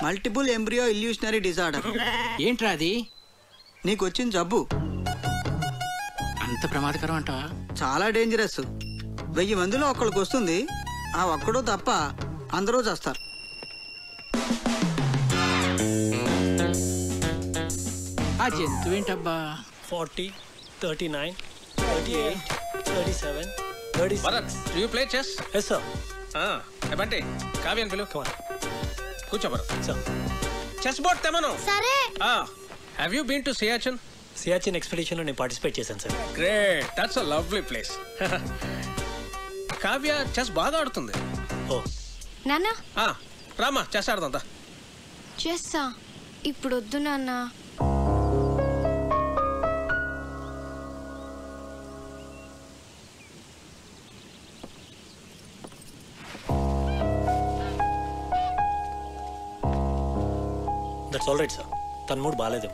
Multiple embryo illusionary disorder. ఏంట్రా అది? నీకు వచ్చిన జబ్బు. అంత ప్రమాదకరం అంటావా? చాలా డేంజరస్. 1000 మందిలో ఒక్కడికి వస్తుంది. ఆ ఒక్కడు తప్ప అందరూ చేస్తారు. ఆ జంతువు ఏంటబ్బా? 40, 39, 38, 37, 36. Bharat, do you play chess? Yes, sir. Bunty కావ్యని పిలు. కూర్చో భరత్. చెస్ బోర్డ్ తెమను. సరే. Have you been to Siachen? Siachen expedition లో నేను పార్టిసిపేట్ చేశాను sir. Great, that's a lovely place. Kavya chess బాగా ఆడుతుంది. ఓ నాన్న, రామా చెస్ ఆడదా? చేస్తా. ఇప్పుడు వద్దు నాన్న. That's all right sir. తన మూడ్ బాగాలేదు.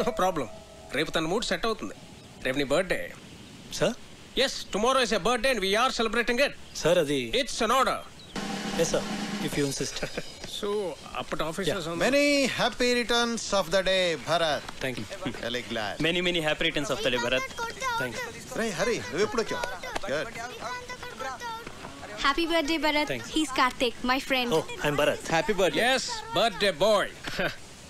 No problem. రేపు తన మూడ్ సెట్ అవుతుంది. రేపు నీ birthday sir? Yes, tomorrow is a birthday and we're celebrating it. Sir అది it's an order. Yes sir, if you insist. So అప్పటి officers many happy returns of the day Bharat. Thank you. Very glad. Many happy returns of the day Bharat. Thank you. రే హరి, నువ్వు ఎప్పుడు వచ్చావు? Good. Happy birthday Bharat. He's Karthik, my friend. Oh, I'm Bharat. Happy birthday. Yes, birthday boy.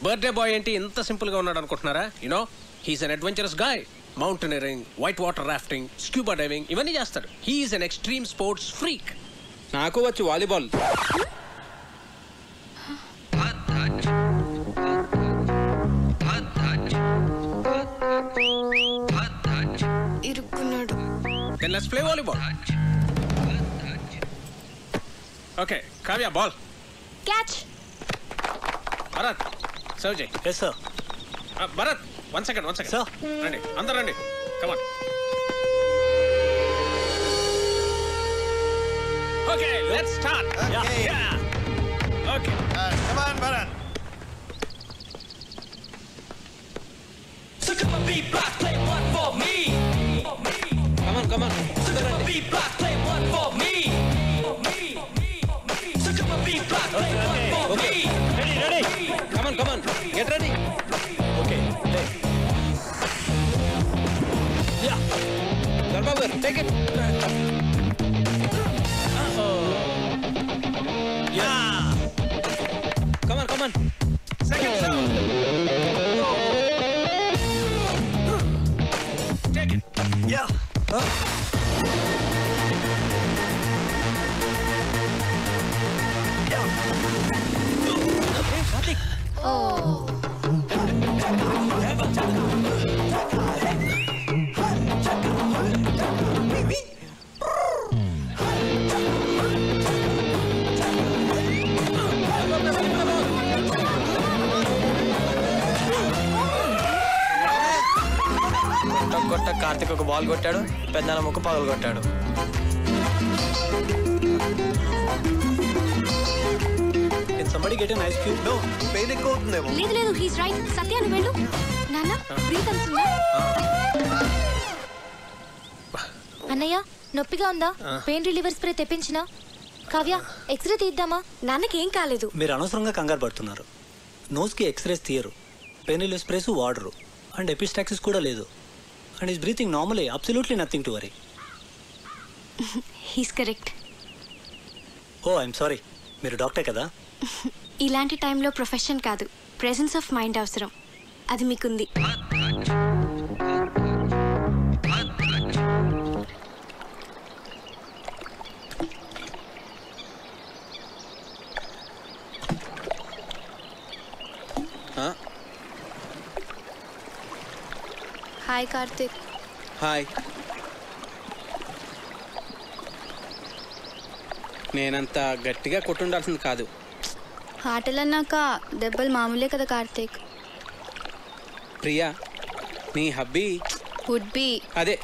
Birthday boy ఏంటి ఇంత simple గా ఉన్నాడు అనుకుంటున్నారా? You know, he's an adventurous guy. Mountaineering, white water rafting, scuba diving ఇవన్నీ చేస్తాడు. He's an extreme sports freak. నాకు వచ్చు volleyball. ఇరుక్కున్నాడు. Then let's play volleyball. Okay, Kavya, ball. Catch. Bharat, serve Jay. Yes, sir. Bharat, one second. Sir. Randi, andar randi. Come on. Okay, let's start. Okay. Yeah. Okay. Come on, Bharat. Get ready. Okay. Yeah. Garbagar, take it. Yeah. Come on. Second sound. Take it. Yeah. కొట్ట కార్తిక్ ఒక ball కొట్టాడు, పెద్దల ముక్కు పగలు కొట్టాడు. Somebody get an ice cube? No, pain ఎక్కువ అవుతుందేమో. లేదు హీస్ రైట్. సత్య నువ్వు వెళ్ళు. నాన్న బ్రీత్ అవుతుందా? అన్నయ్య నొప్పిగా ఉందా? పెయిన్ రిలీవర్ స్ప్రే తెప్పించినా? కావ్య ఎక్స్రే తీద్దామా? నాన్నకి ఏం కాలేదు. మీరు అనవసరంగా కంగారు పడుతున్నారు. నోస్కి ఎక్స్రేస్ తీయరు, పెయిన్ రిలీవ్ స్ప్రేస్ వాడరు, అండ్ ఎపిస్టాక్సిస్ కూడా లేదు. And is breathing normally, absolutely nothing to worry. He's correct. Oh I'm sorry, మీరు డాక్టర్ కదా? ఇలాంటి టైంలో ప్రొఫెషన్ కాదు, ప్రెజెన్స్ ఆఫ్ మైండ్ అవసరం. అది మీకుంది. హాయ్ కార్తిక్. హాయ్. నేనంత గట్టిగా కొట్టుండాల్సింది కాదు. ఆటలన్నాక దెబ్బలు మామూలే కదా కార్తిక్. ప్రియా, నీ హబ్బీ వుడ్ బి. అదే,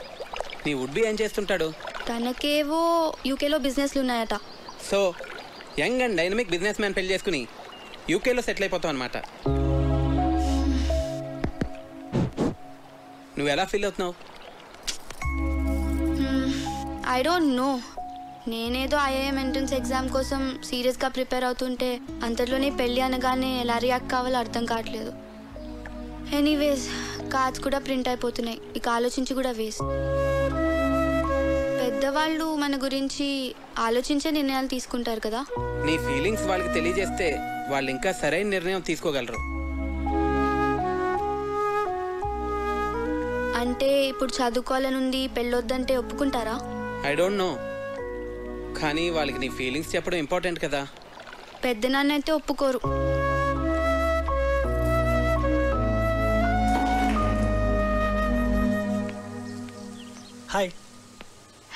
నీ వుడ్ బి ఏం చేస్తుంటాడు? తనకేవో యూకేలో బిజినెస్లు ఉన్నాయట. So young and dynamic business man పెళ్లి చేసుకుని యూకేలో సెటిల్ అయిపోతావు అనమాట. నువ్వు ఎలా ఫీల్ అవుతున్నావు? I don't know. నేనేదో ఐఐఎం ఎంట్రన్స్ ఎగ్జామ్ కోసం సీరియస్గా ప్రిపేర్ అవుతుంటే అంతలోనే పెళ్ళి అనగానే ఎలా రియాక్ట్ కావాలో అర్థం కావట్లేదు. ఎనీవేస్ కార్డ్స్ కూడా ప్రింట్ అయిపోతున్నాయి, ఇక ఆలోచించి కూడా వేస్ట్. పెద్దవాళ్ళు మన గురించి ఆలోచించే నిర్ణయాలు తీసుకుంటారు కదా. నీ ఫీలింగ్స్ వాళ్ళకి తెలియజేస్తే వాళ్ళు ఇంకా సరైన నిర్ణయం తీసుకోగలరు. అంటే ఇప్పుడు చదువుకోవాలనుంది, పెళ్ళొద్దంటే ఒప్పుకుంటారా? ఐ డోంట్ నో, కానీ వాళ్ళకి నీ ఫీలింగ్స్ చెప్పడం ఇంపార్టెంట్ కదా. పెద్ద నాన్న అయితే ఒప్పుకోరు. Hi.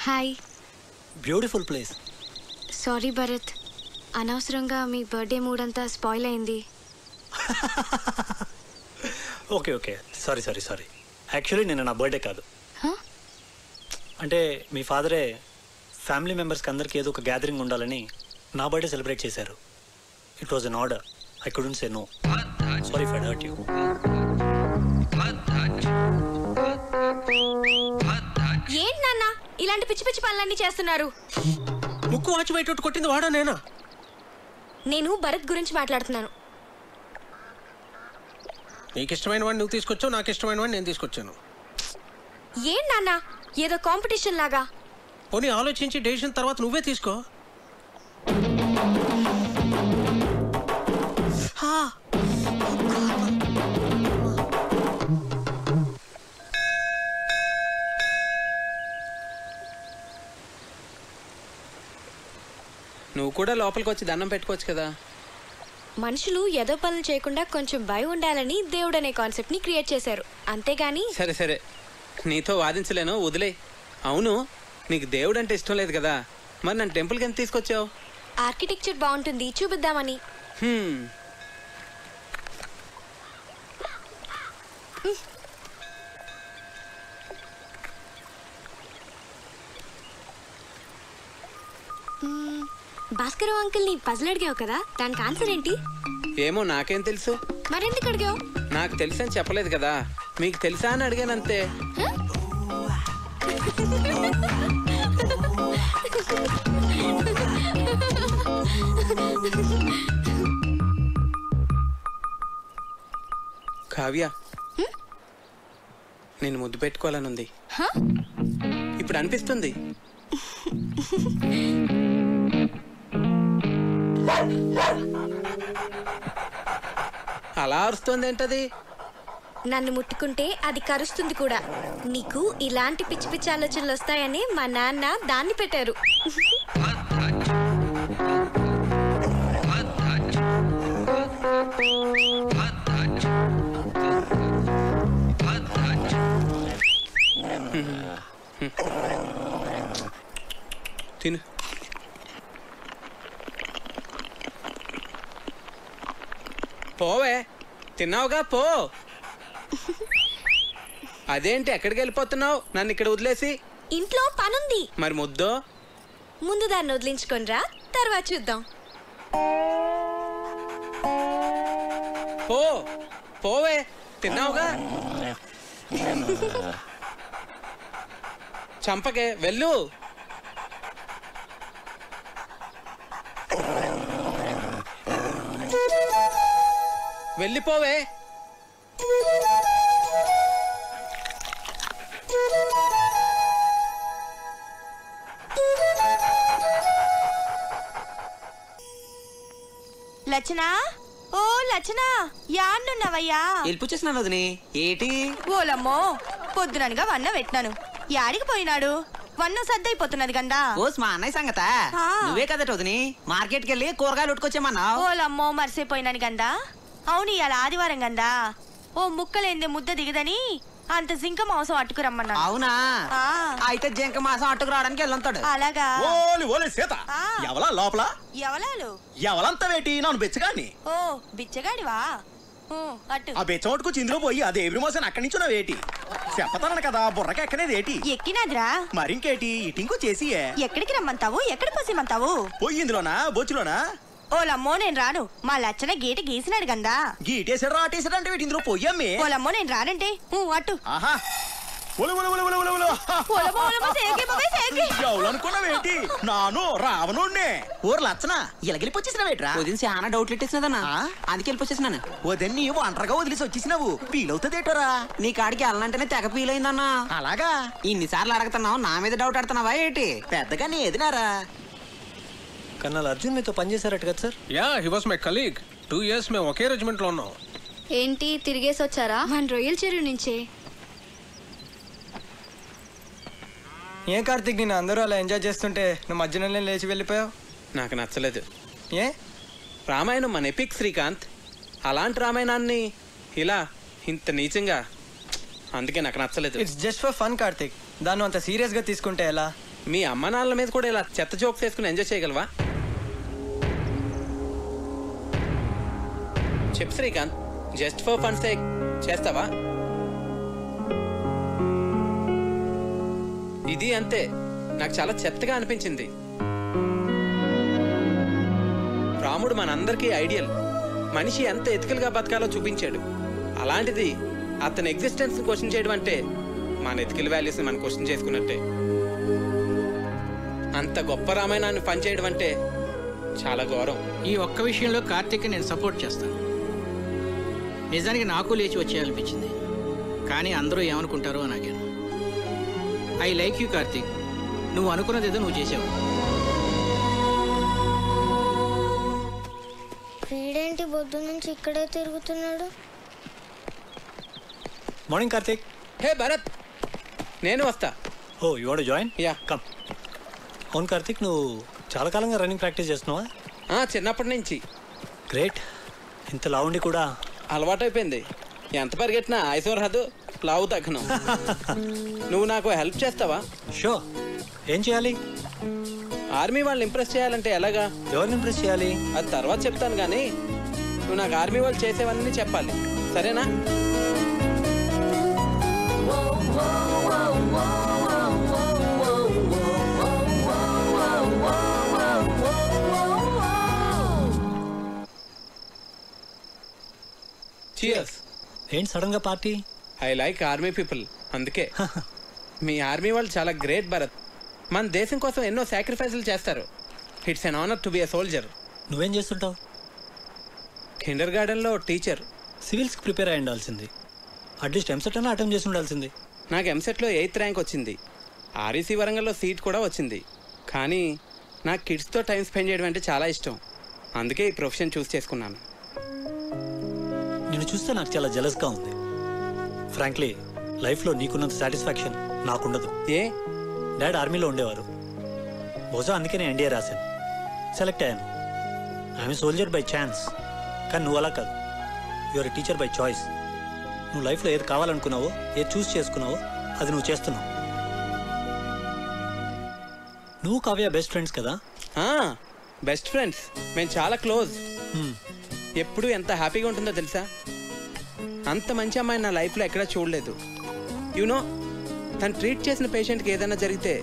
Hi. Beautiful place. Sorry Bharat, అనవసరంగా మీ బర్త్డే మూడ్ అంతా స్పాయిల్ అయింది. Okay sorry. యాక్చువల్లీ నిన్న నా బర్త్డే కాదు. అంటే మీ ఫాదరే ఫ్యామిలీ మెంబర్స్కి అందరికీ ఏదో ఒక గ్యాదరింగ్ ఉండాలని నా బర్త్డే సెలబ్రేట్ చేశారు. It was an order. I couldn't say no. Sorry for hurt you. ఏంటి నాన్న ఇలాంటి పిచ్చి పిచ్చి పనులన్నీ చేస్తున్నారు? ముక్కు వాచి బయట కొట్టింది వాడా నేనా? నేను భరత్ గురించి మాట్లాడుతున్నాను. నీకు ఇష్టమైన వాడిని నువ్వు తీసుకొచ్చావు, నాకు ఇష్టమైన వాడిని నేను తీసుకొచ్చాను. ఏం నాన్న ఏదో కాంపిటీషన్ లాగా? పోనీ ఆలోచించి డెసిషన్ తర్వాత నువ్వే తీసుకో. నువ్వు కూడా లోపలికి వచ్చి దండం పెట్టుకోవచ్చు కదా. మనుషులు ఏదో పనులు చేయకుండా కొంచెం భయం ఉండాలని దేవుడు అనే కాన్సెప్ట్ ని క్రియేట్ చేశారు, అంతేగాని. సరే నీతో వాదించలేను, వదిలే. అవును, నీకు దేవుడు అంటే ఇష్టం లేదు కదా, మరి నన్ను టెంపుల్కి ఎంత తీసుకొచ్చావు? ఆర్కిటెక్చర్ బాగుంటుంది చూపిద్దామని. భాస్కర్ అంకుల్ ని పజిల్ అడిగావు కదా, దానికి ఆన్సర్ ఏంటి? ఏమో నాకేం తెలుసు. మరెందుకు అడిగావు? నాకు తెలుసని చెప్పలేదు కదా, మీకు తెలుసా అని అడిగాను అంతే. కావ్య నేను ముద్దు పెట్టుకోవాలనుంది. ఇప్పుడు అనిపిస్తుంది. అలా అరుస్తుంది ఏంటది? నన్ను ముట్టుకుంటే అది కరుస్తుంది కూడా. నీకు ఇలాంటి పిచ్చి పిచ్చి ఆలోచనలు వస్తాయని మా నాన్న దాన్ని పెట్టారు. తిను. పోవే, తిన్నావుగా పో. అదేంటి ఎక్కడికి వెళ్ళిపోతున్నావు నన్ను ఇక్కడ వదిలేసి? ఇంట్లో పనుంది. మరి ముద్దో? ముందు దాన్ని వదిలించుకొని రా, తర్వాత చూద్దాం. పో పోవే, తిన్నావుగా. చంపకే, వెళ్ళు. వెళ్ళిపోవే. లచ్చనా, ఓ లచ్చనా, యాన్నున్నావయ్యా? హెల్ప్ చేసినాను వదిని. ఏటి? ఓలమ్మో, పొద్దుననగా వన్న పెట్టినాను. యాడికి పోయినాడు? వన్న సద్దయిపోతున్నది గందా. ఓస్ మా అన్నయ్య సంగత. నువ్వే కదట వదిని మార్కెట్కి వెళ్ళి కూరగాయలు ఉట్టుకొచ్చామన్నావు. ఓలమ్మో, మర్చిపోయినాను గందా. అవును, ఇవాళ ఆదివారం గందా. ఓ ముక్కలేందే ముద్ద దిగదని అంత జింక మాంసం అట్టుకురమ్మన్నా. అవునా? అయితే జింక మాంసం అట్టుకు రావడానికి వెళ్ళంతాడు. అలాగా? ఓలి ఓలి సీత, ఎవలా లోపల? ఎవలాలు? ఎవలంతా వేటి నన్ను బెచ్చగాన్ని? ఓ బిచ్చగాడివా? అట్టు ఆ బెచ్చోటుకు చిందులో పోయి అదే ఎవ్రి మోసం అక్కడి నుంచి వేటి చెప్పతాను కదా, బుర్రకి ఎక్కనేది ఏటి? ఎక్కినాదిరా. మరింకేటి ఇటింకు చేసి ఎక్కడికి రమ్మంటావు? ఎక్కడ పోసిమంటావు? పోయి ఇందులోనా బొచ్చులోనా? ఓలమ్మో, నేను రాను. మా లచ్చన గీట గీసినాడు గందా. గీటేసాడు రాటేసాడు అంటే ఇందులో పోయమ్మే. ఓలమ్మో, నేను రానంటే అట్టు. ఆహా, ఎవరనుకున్నావేంటి? నాను రావణుణ్ణే. ఊరు లచ్చన ఇలాగెళ్ళిపోచ్చేసినావేట్రా? వదిలి చాలా డౌట్లు ఎట్టేసినదన్నా, అందుకే వెళ్ళిపోచ్చేసినాను. వదిన్ని ఒంటరిగా వదిలేసి వచ్చేసినావు, ఫీల్ అవుతుందేటోరా? నీ కాడికి వెళ్ళనంటేనే తెగ ఫీల్ అయిందన్నా. అలాగా? ఇన్నిసార్లు అడుగుతున్నావు, నా మీద డౌట్ ఆడుతున్నావా ఏంటి? పెద్దగా నీ ఎదినారా? కన్నాల్ అర్జున్ మీతో పనిచేశారట కదా సార్? Yeah, he was my colleague. 2 years మేము ఒకే రెజిమెంట్ లో ఉన్నాం. ఏంటి తిరిగేసి వచ్చారా? మన రొయ్యల చెరువు నుంచే. ఏ కార్తీక్, నేను అందరూ అలా ఎంజాయ్ చేస్తుంటే నువ్వు మధ్యలోనే లేచి వెళ్ళిపోయావు. నాకు నచ్చలేదు. ఏ? రామాయణం మన ఎపిక్ శ్రీకాంత్. అలాంటి రామాయణాన్ని ఇలా ఇంత నీచంగా, అందుకే నాకు నచ్చలేదు. It's just for fun Karthik, దాన్ని అంత సీరియస్ గా తీసుకుంటే ఎలా? మీ అమ్మ నాన్నల మీద కూడా ఇలా చెత్త జోక్స్ వేసుకుని ఎంజాయ్ చేయగలవా? చెప్పు Srikanth, just for fun sake చేస్తావా? ఇది అంతే, నాకు చాలా చెత్తగా అనిపించింది. రాముడు మనందరికీ ఐడియల్. మనిషి ఎంత ఎథికల్గా బతకాలో చూపించాడు. అలాంటిది అతని ఎగ్జిస్టెన్స్ క్వశ్చన్ చేయడం అంటే మన ఎథికల్ వాల్యూస్ని మనం క్వశ్చన్ చేసుకున్నట్టే. అంత గొప్ప రామాయణాన్ని పనిచేయడం అంటే చాలా ఘోరం. ఈ ఒక్క విషయంలో కార్తీక్ నేను సపోర్ట్ చేస్తాను. నిజానికి నాకు లేచి వచ్చేయాలనిపించింది, కానీ అందరూ ఏమనుకుంటారో అని ఆగాను. ఐ లైక్ యూ కార్తీక్, నువ్వు అనుకున్నది ఏదో నువ్వు చేసావు. వీడేంటి పొద్దు నుంచి ఇక్కడే తిరుగుతున్నాడు? మార్నింగ్ కార్తీక్. హే భరత్, నేను వస్తా. Oh you want to join? Yeah come. అవును కార్తీక్, నువ్వు చాలా కాలంగా రన్నింగ్ ప్రాక్టీస్ చేస్తున్నావా? చిన్నప్పటి నుంచి. గ్రేట్. ఇంత లావుండి కూడా అలవాటైపోయింది. ఎంత పరిగెట్టినా ఆయుసం రాదు, లావు తగ్గను. నువ్వు నాకు హెల్ప్ చేస్తావా? షో. ఏం చేయాలి? ఆర్మీ వాళ్ళని ఇంప్రెస్ చేయాలంటే ఎలాగా? ఎవరిని ఇంప్రెస్ చేయాలి? అది తర్వాత చెప్తాను, కానీ నువ్వు నాకు ఆర్మీ వాళ్ళు చేసేవన్నీ చెప్పాలి, సరేనా? ఏంటి సడన్ గా party? I like army people, అందుకే. మీ ఆర్మీ వాళ్ళు చాలా గ్రేట్ భరత్. మన దేశం కోసం ఎన్నో సాక్రిఫైసులు చేస్తారు. It's an honour to be a soldier. నువ్వేం చేస్తుంటావు? కిండర్ గార్డెన్లో టీచర్. సివిల్స్కి ప్రిపేర్ అయి ఉండాల్సింది. అట్లీస్ట్ ఎంసెట్ అన్నా అటెంప్ట్ చేసి ఉండాల్సింది. నాకు ఎంసెట్లో 8th ర్యాంక్ వచ్చింది. ఆర్ఈసీ వరంగల్లో సీట్ కూడా వచ్చింది. కానీ నాకు కిడ్స్తో టైం స్పెండ్ చేయడం అంటే చాలా ఇష్టం. అందుకే ఈ ప్రొఫెషన్ చూస్ చేసుకున్నాను. నిన్ను చూస్తే నాకు చాలా జెలస్గా ఉంది. ఫ్రాంక్లీ లైఫ్లో నీకున్నంత సాటిస్ఫాక్షన్ నాకుండదు. ఏ? డాడ్ ఆర్మీలో ఉండేవారు. బహుశా అందుకే నేను ఎన్డీఏ రాశాను, సెలెక్ట్ అయ్యాను. I'm soldier by chance. కానీ నువ్వు అలా కాదు, యువర్ టీచర్ బై చాయిస్. నువ్వు లైఫ్లో ఏది కావాలనుకున్నావో, ఏది చూస్ చేసుకున్నావో అది నువ్వు చేస్తున్నావు. నువ్వు కావ్య బెస్ట్ ఫ్రెండ్స్ కదా? Best friends. మేము చాలా క్లోజ్. ఎప్పుడు ఎంత హ్యాపీగా ఉంటుందో తెలుసా? అంత మంచి అమ్మాయి నా లైఫ్లో ఎక్కడా చూడలేదు. యూనో, తను ట్రీట్ చేసిన పేషెంట్కి ఏదైనా జరిగితే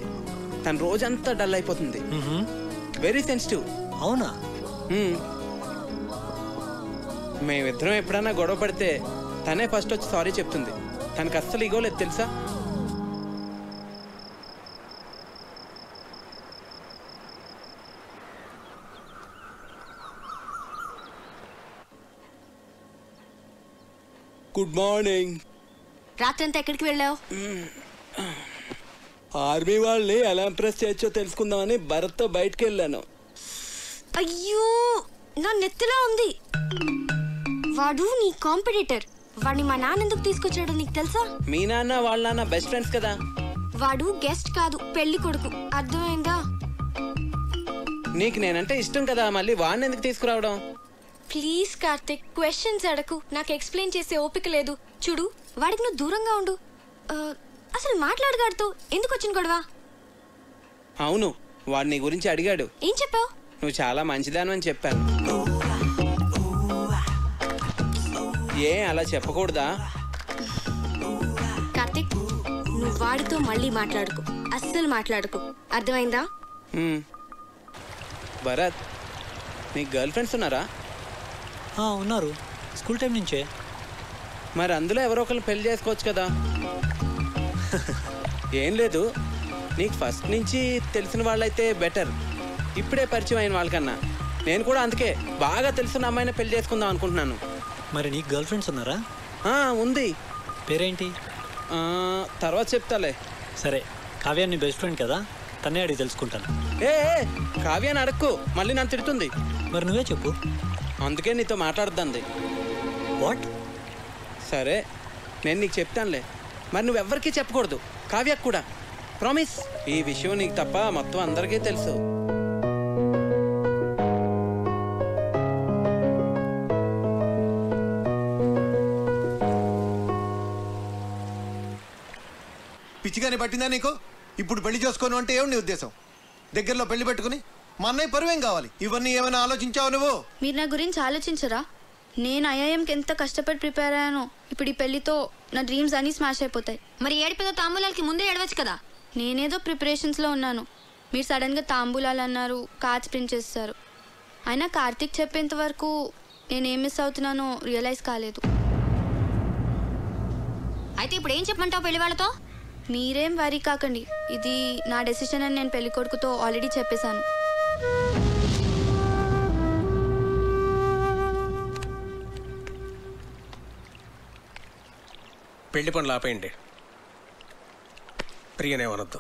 తను రోజంతా డల్ అయిపోతుంది. Very sensitive. అవునా? మేమిద్దరం ఎప్పుడైనా గొడవ పడితే తనే ఫస్ట్ వచ్చి సారీ చెప్తుంది. తనకు అస్సలు ఇగో లేదు తెలుసా? Good morning. రాత్రంతా ఎక్కడికి వెళ్ళావు? ఆర్మీ వాళ్ళని ఎలా ఇంప్రెస్ చేయొచ్చో తెలుసుకుందామని భరత్తో బయటకు వెళ్ళాను. అయ్యో, నా నెత్తిలో ఉంది. వాడు నీ కాంపిటీటర్. వాడిని మా నాన్న ఎందుకు తీసుకొచ్చాడో నీకు తెలుసా? మీ నాన్న వాళ్ళ నాన్న బెస్ట్ ఫ్రెండ్స్ కదా. వాడు గెస్ట్ కాదు, పెళ్లి కొడుకు. అర్థమైందా? నీకు నేనంటే ఇష్టం కదా, మళ్ళీ వాడిని ఎందుకు తీసుకురావడం? ప్లీజ్ కార్తిక్, క్వశ్చన్స్ అడకు. నాకు ఎక్స్ప్లెయిన్ చేసే ఓపిక లేదు. చూడు, వాడికి నువ్వు దూరంగా ఉండు. అసలు మాట్లాడగాడుతో ఎందుకు వచ్చిన గొడవ? అవును, వాడు నీ గురించి అడిగాడు. ఏం చెప్పావు? నువ్వు చాలా మంచిదాను అని చెప్పాను. ఏ అలా చెప్పకూడదా? కార్తిక్, నువ్వు వాడితో మళ్ళీ మాట్లాడుకో. అస్సలు మాట్లాడుకో, అర్థమైందా? భరత్, నీకు గర్ల్ ఫ్రెండ్స్ ఉన్నారా? ఉన్నారు, స్కూల్ టైం నుంచే. మరి అందులో ఎవరో ఒకరిని పెళ్లి చేసుకోవచ్చు కదా. ఏం లేదు, నీకు ఫస్ట్ నుంచి తెలిసిన వాళ్ళైతే బెటర్. ఇప్పుడే పరిచయం అయిన వాళ్ళకన్నా. నేను కూడా అందుకే బాగా తెలిసిన అమ్మాయిని పెళ్లి చేసుకుందాం అనుకుంటున్నాను. మరి నీకు గర్ల్ ఫ్రెండ్స్ ఉన్నారా? ఉంది. పేరేంటి? తర్వాత చెప్తాలే. సరే, కావ్య నీ బెస్ట్ ఫ్రెండ్ కదా, తన్నే అడిగి తెలుసుకుంటాను. ఏ కావ్యాన్ని అడక్కు, మళ్ళీ నన్ను తిడుతుంది. మరి నువ్వే చెప్పు. అందుకే నీతో మాట్లాడుతుంది. వాట్? సరే, నేను నీకు చెప్తానులే. మరి నువ్వెవ్వరికీ చెప్పకూడదు, కావ్యకు కూడా. ప్రామిస్. ఈ విషయం నీకు తప్ప మొత్తం అందరికీ తెలుసు. పిచ్చిగానే పట్టిందా నీకు? ఇప్పుడు పెళ్లి చేసుకోను అంటే ఏమి నీ ఉద్దేశం? దగ్గరలో పెళ్లి పెట్టుకుని మా అన్నయ్య పరువేం కావాలి? ఇవన్నీ ఏమైనా ఆలోచించావు నువ్వు? మీరు నా గురించి ఆలోచించరా? నేను ఐఐఎంకి ఎంత కష్టపడి ప్రిపేర్ అయ్యానో. ఇప్పుడు ఈ పెళ్లితో నా డ్రీమ్స్ అన్నీ స్మాష్ అయిపోతాయి. మరి ఏడిపితో తాంబూలాలకి ముందే ఏడవచ్చు కదా. నేనేదో ప్రిపరేషన్స్లో ఉన్నాను. మీరు సడన్గా తాంబూలాలు అన్నారు, కార్డ్స్ ప్రింట్ చేస్తారు. అయినా కార్తీక్ చెప్పేంత వరకు నేనేం మిస్ అవుతున్నానో రియలైజ్ కాలేదు. అయితే ఇప్పుడు ఏం చెప్పమంటావు పెళ్లి వాళ్ళతో? మీరేం వరీ కాకండి, ఇది నా డెసిషన్ అని నేను పెళ్లి కొడుకుతో ఆల్రెడీ చెప్పేశాను. పెళ్లి పనులు ఆపేయండి. ప్రియనే అనొద్దు.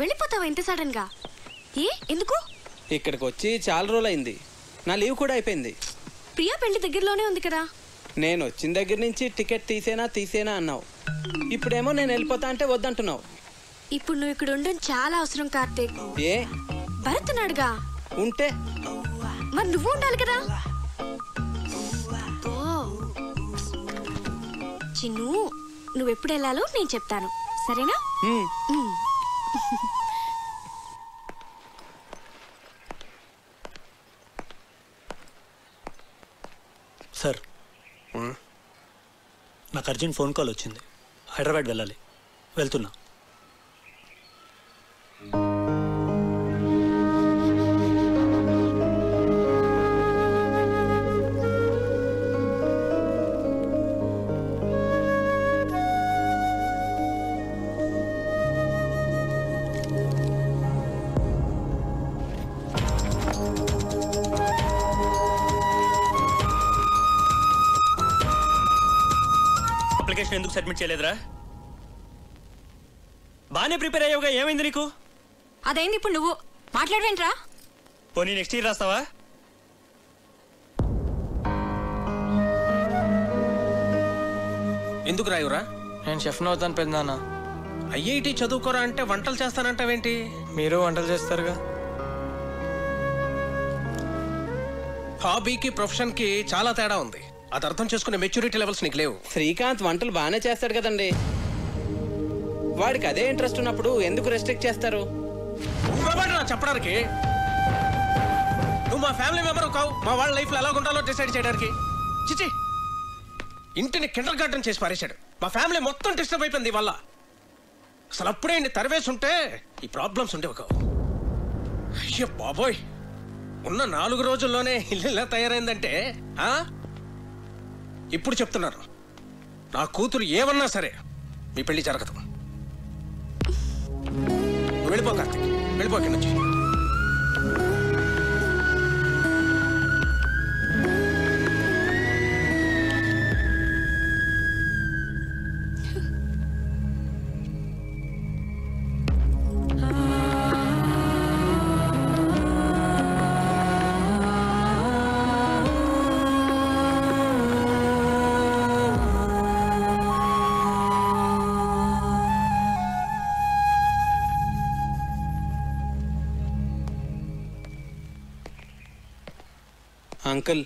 వెళ్ళిపోతావా ఇంత సడన్ గా? ఎందుకు? ఇక్కడికి వచ్చి చాలా రోజులు అయింది. నా లీవ్ కూడా అయిపోయింది. ప్రియా పెళ్లి దగ్గరలోనే ఉంది కదా. నేను వచ్చిన దగ్గర నుంచి టికెట్ తీసేనా అన్నావు. ఇప్పుడేమో నేను వెళ్ళిపోతా అంటే వద్దంటున్నావు. ఇప్పుడు నువ్వు ఇక్కడ ఉండడం చాలా అవసరం కార్తీక్. ఏ? భరత్ అన్నాడుగా. ఉంటే మరి నువ్వు ఉండాలి కదా. చిన్ను, నువ్వెప్పుడు వెళ్ళాలో నేను చెప్తాను, సరేనా? సార్, నాకు అర్జెంట్ ఫోన్ కాల్ వచ్చింది. హైదరాబాద్ వెళ్ళాలి, వెళ్తున్నా. అప్లికేషన్ ఎందుకు సబ్మిట్ చేయలేదురా? బాగానే ప్రిపేర్ అయ్యావుగా, ఏమైంది నీకు? అదేంది ఇప్పుడు నువ్వు మాట్లాడవేంట్రా? పోనీ నెక్స్ట్ ఇయర్ రాస్తావా? ఎందుకు రాయురా? నేను షెఫ్ను అవుతాను పెద్దనాన్న. ఐఐటి చదువుకోరా అంటే వంటలు చేస్తానంటావేంటి? మీరు వంటలు చేస్తారుగా. హాబీకి ప్రొఫెషన్కి చాలా తేడా ఉంది. అది అర్థం చేసుకునే మెచ్యూరిటీ లెవెల్స్ నీకు లేవు. శ్రీకాంత్ వంటలు బాగానే చేస్తాడు కదండి. వాడికి అదే ఇంట్రెస్ట్ ఉన్నప్పుడు ఎందుకు రెస్ట్రిక్ట్ చేస్తారు? చెప్పడానికి నువ్వు మా ఫ్యామిలీ మెంబర్ కావు. మా వాళ్ళ లైఫ్ లో ఎలా ఉండాలో డిసైడ్ చేయడానికి. చిచి, ఇంటిని కిండర్ గార్డెన్ చేసి పారేశాడు. మా ఫ్యామిలీ మొత్తం డిస్టర్బ్ అయిపోయింది వల్ల. అసలు అప్పుడే ఇన్ని తరివేసి ఉంటే ఈ ప్రాబ్లమ్స్ ఉండేవి కావు. అయ్యో బాబోయ్, ఉన్న 4 రోజుల్లోనే ఇల్లు ఇలా తయారైందంటే ఇప్పుడు చెప్తున్నారు, నా కూతురు ఏమన్నా సరే మీ పెళ్లి జరగదు. నువ్వు వెళ్ళిపో కార్తీక్, వెళ్ళిపో ఇక్కడి నుంచి. అంకుల్,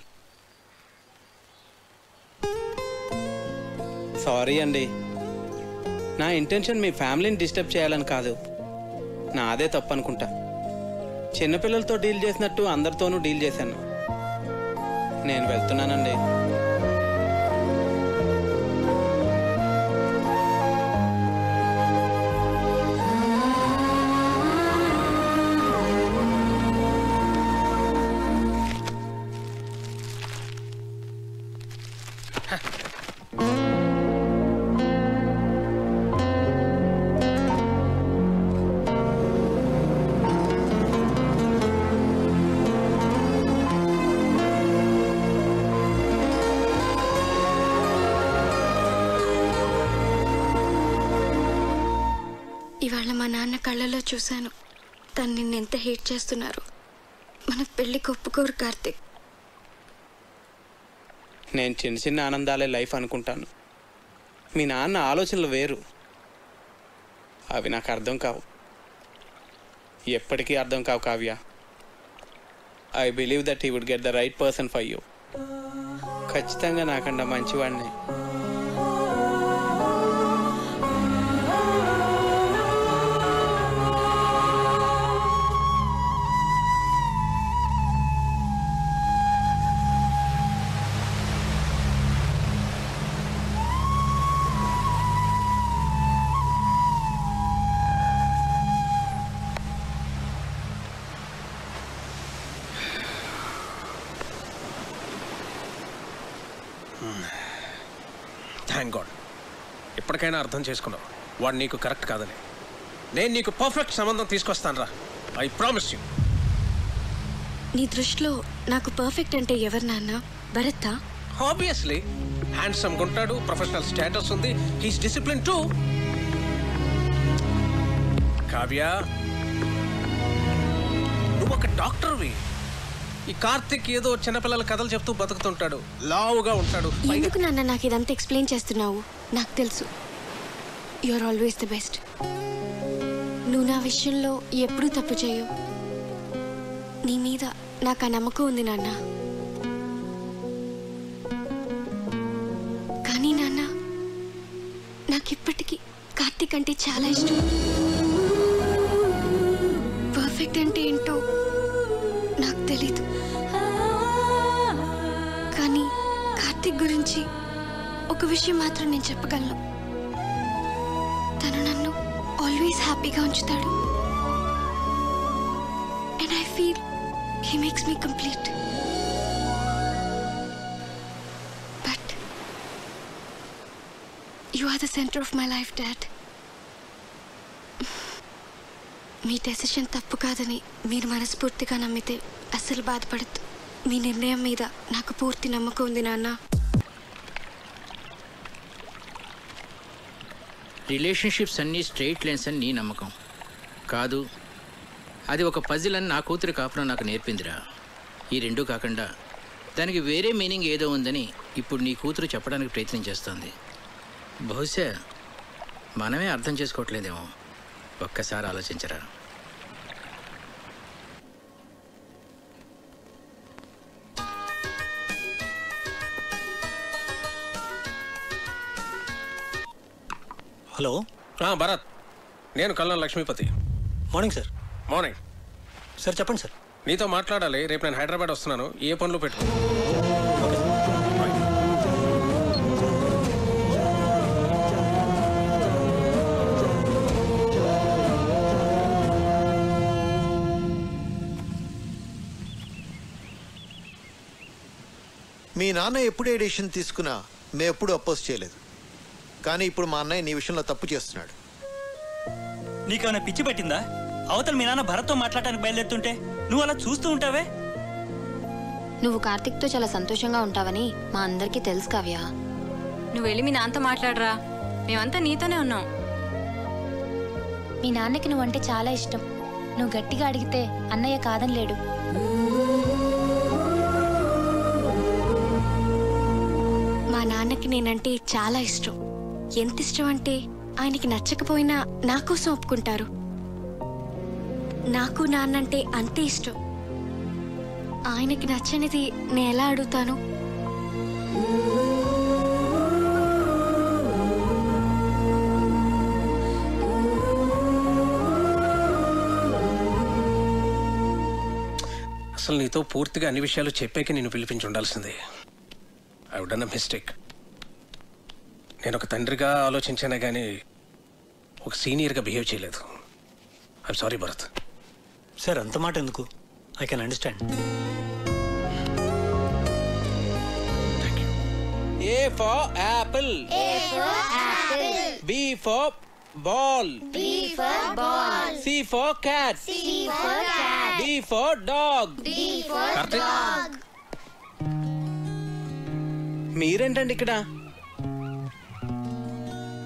సారీ అండి. నా ఇంటెన్షన్ మీ ఫ్యామిలీని డిస్టర్బ్ చేయాలని కాదు. నాదే తప్పు అనుకుంటా. చిన్నపిల్లలతో డీల్ చేసినట్టు అందరితోనూ డీల్ చేశాను. నేను వెళ్తున్నానండి. ఇవాళ మా నాన్న కళ్ళలో చూశాను, తను నిన్ను ఎంత హేట్ చేస్తున్నారు. మన పెళ్ళికి ఒప్పుకోరు కార్తిక్. నేను చిన్న చిన్న ఆనందాలే లైఫ్ అనుకుంటాను. మీ నాన్న ఆలోచనలు వేరు. అవి నాకు అర్థం కావు, ఎప్పటికీ అర్థం కావు Kavya. I believe that he would get the right person for you. ఖచ్చితంగా నాకన్నా మంచివాడిని. థ్యాంక్ గాడ్, ఇప్పటికైనా అర్థం చేసుకున్నావు వాడు నీకు కరెక్ట్ కాదని. నేను నీకు పర్ఫెక్ట్ సంబంధం తీసుకొస్తాను రా, ఐ ప్రామిస్ యూ. నీ దృష్టిలో నాకు పర్ఫెక్ట్ అంటే ఎవరు నాన్న? భరత్? ఆబ్వియస్లీ. హ్యాండ్సమ్ ఉంటాడు, ప్రొఫెషనల్ స్టేటస్ ఉంది, హీస్ డిసిప్లిన్ టూ. కావ్య, నువ్వు ఒక డాక్టర్వి. ఈ కార్తిక్ ఏదో చిన్నపిల్లల కథలు చెప్తూ బతుకుతుంటాడు, లావుగా ఉంటాడు. ఎందుకు నాన్న నాకు ఇదంతా ఎక్స్ప్లెయిన్ చేస్తున్నావు? నాకు తెలుసు, you are always the best. నువ్వు నా విషయంలో ఎప్పుడూ తప్పు చేయవు. నీ మీద నాకు ఆ నమ్మకం ఉంది నాన్న. కానీ నాన్న, నాకిప్పటికీ కార్తిక్ అంటే చాలా ఇష్టం. పర్ఫెక్ట్ అంటే ఏంటో నాకు తెలీదు, కానీ కార్తిక్ గురించి ఒక విషయం మాత్రం నేను చెప్పగలను. తను నన్ను ఆల్వేస్ హ్యాపీగా ఉంచుతాడు. And I feel he makes me complete. But you are the centre of my life dad. మీ డెసిషన్ తప్పు కాదని మీరు మనస్ఫూర్తిగా నమ్మితే అస్సలు బాధపడద్దు. మీ నిర్ణయం మీద నాకు పూర్తి నమ్మకం ఉంది నాన్న. రిలేషన్షిప్స్ అన్నీ స్ట్రెయిట్ లైన్స్ అని నీ నమ్మకం కాదు. అది ఒక పజిల్ అని నా కూతురు కాపురం నాకు నేర్పిందిరా. ఈ రెండూ కాకుండా దానికి వేరే మీనింగ్ ఏదో ఉందని ఇప్పుడు నీ కూతురు చెప్పడానికి ప్రయత్నం చేస్తోంది. బహుశా మనమే అర్థం చేసుకోవట్లేదేమో. ఒక్కసారి ఆలోచించరా. హలో భరత్, నేను Kallam Lakshmipathi. Morning sir. Morning sir. చెప్పండి సార్. నీతో మాట్లాడాలి. రేపు నేను హైదరాబాద్ వస్తున్నాను. ఏ పనులు పెట్టుకో. మీ నాన్న ఎప్పుడు ఏ డెసిషన్ తీసుకున్నా మేము ఎప్పుడు అపోజ్ చేయలేదు. కానీ ఇప్పుడు మా అన్నయ్య నీ విషయంలో తప్పు చేస్తున్నాడు. నీకేమైనా పిచ్చి పట్టిందా? అవతల మీ నాన్న భరత్తో మాట్లాడటానికి బయలుదేరుతుంటే నువ్వు అలా చూస్తూ ఉంటావే? నువ్వు కార్తిక్తో చాలా సంతోషంగా ఉంటావని మా అందరికీ తెలుసు కావ్య. నువ్వు వెళ్ళి మీ నాన్నతో మాట్లాడరా. మేమంతా నీతోనే ఉన్నాం. మీ నాన్నకి నువ్వంటే చాలా ఇష్టం. నువ్వు గట్టిగా అడిగితే అన్నయ్య కాదని లేడు. మా నాన్నకి నేనంటే చాలా ఇష్టం. ఎంత ఇష్టం అంటే ఆయనకి నచ్చకపోయినా నా కోసం ఒప్పుకుంటారు. నాకు నాన్నంటే అంతే ఇష్టం. ఆయనకి నచ్చనిది నేను ఎలా అడుగుతాను? అసలు నీతో పూర్తిగా అన్ని విషయాలు చెప్పాక నేను పిలిపించి ఉండాల్సిందే. I would done a mistake. నేను ఒక తండ్రిగా ఆలోచించానే కానీ ఒక సీనియర్గా బిహేవ్ చేయలేదు. I'm sorry Bharat. సార్ అంత మాట ఎందుకు? I can understand. A for apple. A for apple. B for ball. B for ball. C for cat. C for cat. D for dog. D for dog. మీరేంటండి ఇక్కడ?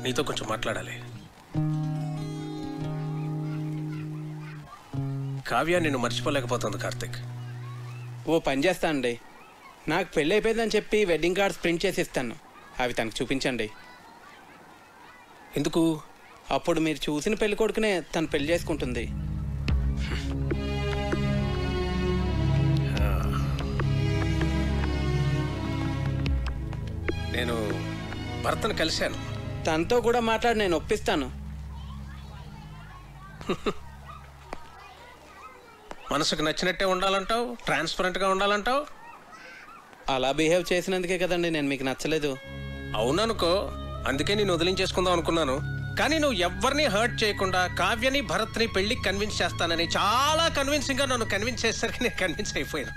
నీతో కొంచెం మాట్లాడాలి. కావ్య నిన్ను మర్చిపోలేకపోతుంది కార్తిక్. ఓ పని చేస్తానండి. నాకు పెళ్ళి అయిపోయిందని చెప్పి వెడ్డింగ్ కార్డ్స్ ప్రింట్ చేసి ఇస్తాను. అవి తనకు చూపించండి. ఎందుకు? అప్పుడు మీరు చూసిన పెళ్లి కొడుకునే తను పెళ్లి చేసుకుంటుంది. నేను భర్తను కలిశాను. తనతో కూడా మాట్లాడి నేను ఒప్పిస్తాను. మనసుకు నచ్చినట్టే ఉండాలంటావు, ట్రాన్స్పరెంట్గా ఉండాలంటావు. అలా బిహేవ్ చేసినందుకే కదండి నేను మీకు నచ్చలేదు. అవుననుకో, అందుకే నేను వదిలించేసుకుందాం అనుకున్నాను. కానీ నువ్వు ఎవరిని హర్ట్ చేయకుండా కావ్యని భరత్ని పెళ్లికి కన్విన్స్ చేస్తానని చాలా కన్విన్సింగ్గా నన్ను కన్విన్స్ చేసేసరికి నేను కన్విన్స్ అయిపోయాను.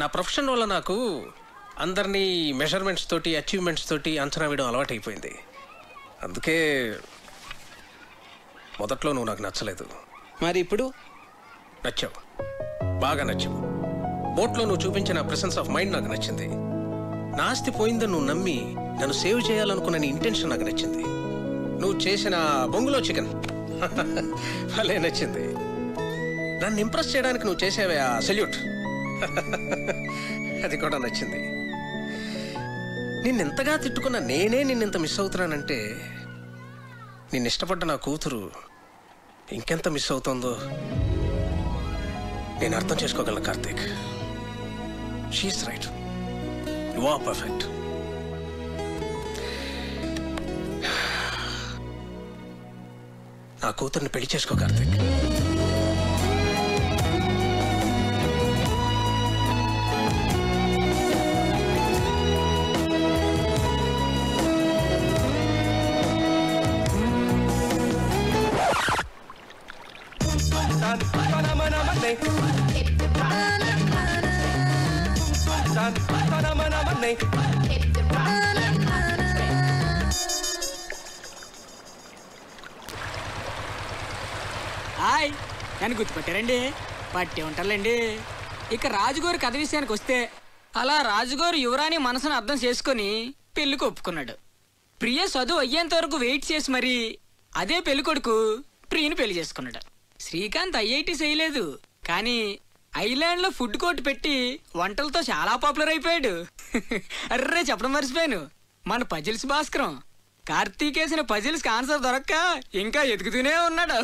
నా ప్రొఫెషన్ వల్ల నాకు అందరినీ మెజర్మెంట్స్ తోటి అచీవ్మెంట్స్ తోటి అంచనా వేయడం అలవాటు అయిపోయింది. అందుకే మొదట్లో నువ్వు నాకు నచ్చలేదు. మరి ఇప్పుడు నచ్చావు, బాగా నచ్చావు. బోట్లో నువ్వు చూపించిన ప్రెసెన్స్ ఆఫ్ మైండ్ నాకు నచ్చింది. నా ఆస్తి పోయిందని నువ్వు నమ్మి నన్ను సేవ్ చేయాలనుకున్న నీ ఇంటెన్షన్ నాకు నచ్చింది. నువ్వు చేసిన బొంగులో చికెన్ భలే నచ్చింది. నన్ను ఇంప్రెస్ చేయడానికి నువ్వు చేసేవే ఆ సెల్యూట్ అది కూడా నచ్చింది. నిన్నెంతగా తిట్టుకున్నా నేనే నిన్నెంత మిస్ అవుతున్నానంటే నిన్ను ఇష్టపడ్డ నా కూతురు ఇంకెంత మిస్ అవుతుందో నేను అర్థం చేసుకోగలను Karthik. She's right, you are perfect. నా కూతుర్ని పెళ్లి చేసుకో కార్తీక్. హాయ్, నన్ను గుర్తుపట్టారండి? పట్టే ఉంటారులేండి. ఇక రాజుగారి కథ విషయానికి వస్తే అలా రాజుగారు యువరాణి మనసును అర్థం చేసుకొని పెళ్లికి ఒప్పుకున్నాడు. ప్రియ చదువు అయ్యేంత వరకు వెయిట్ చేసి మరి అదే పెళ్లి కొడుకు ప్రియని పెళ్లి చేసుకున్నాడు. శ్రీకాంత్ ఐఐటి చేయలేదు, కానీ ఐలాండ్ లో ఫుడ్ కోర్ట్ పెట్టి వంటలతో చాలా పాపులర్ అయిపోయాడు. అర్రే చెప్పడం మర్చిపోయాను, మన పజిల్స్ భాస్కరం కార్తీక్ వేసిన పజిల్స్ ఆన్సర్ దొరక్క ఇంకా ఎదుగుతూనే ఉన్నాడు.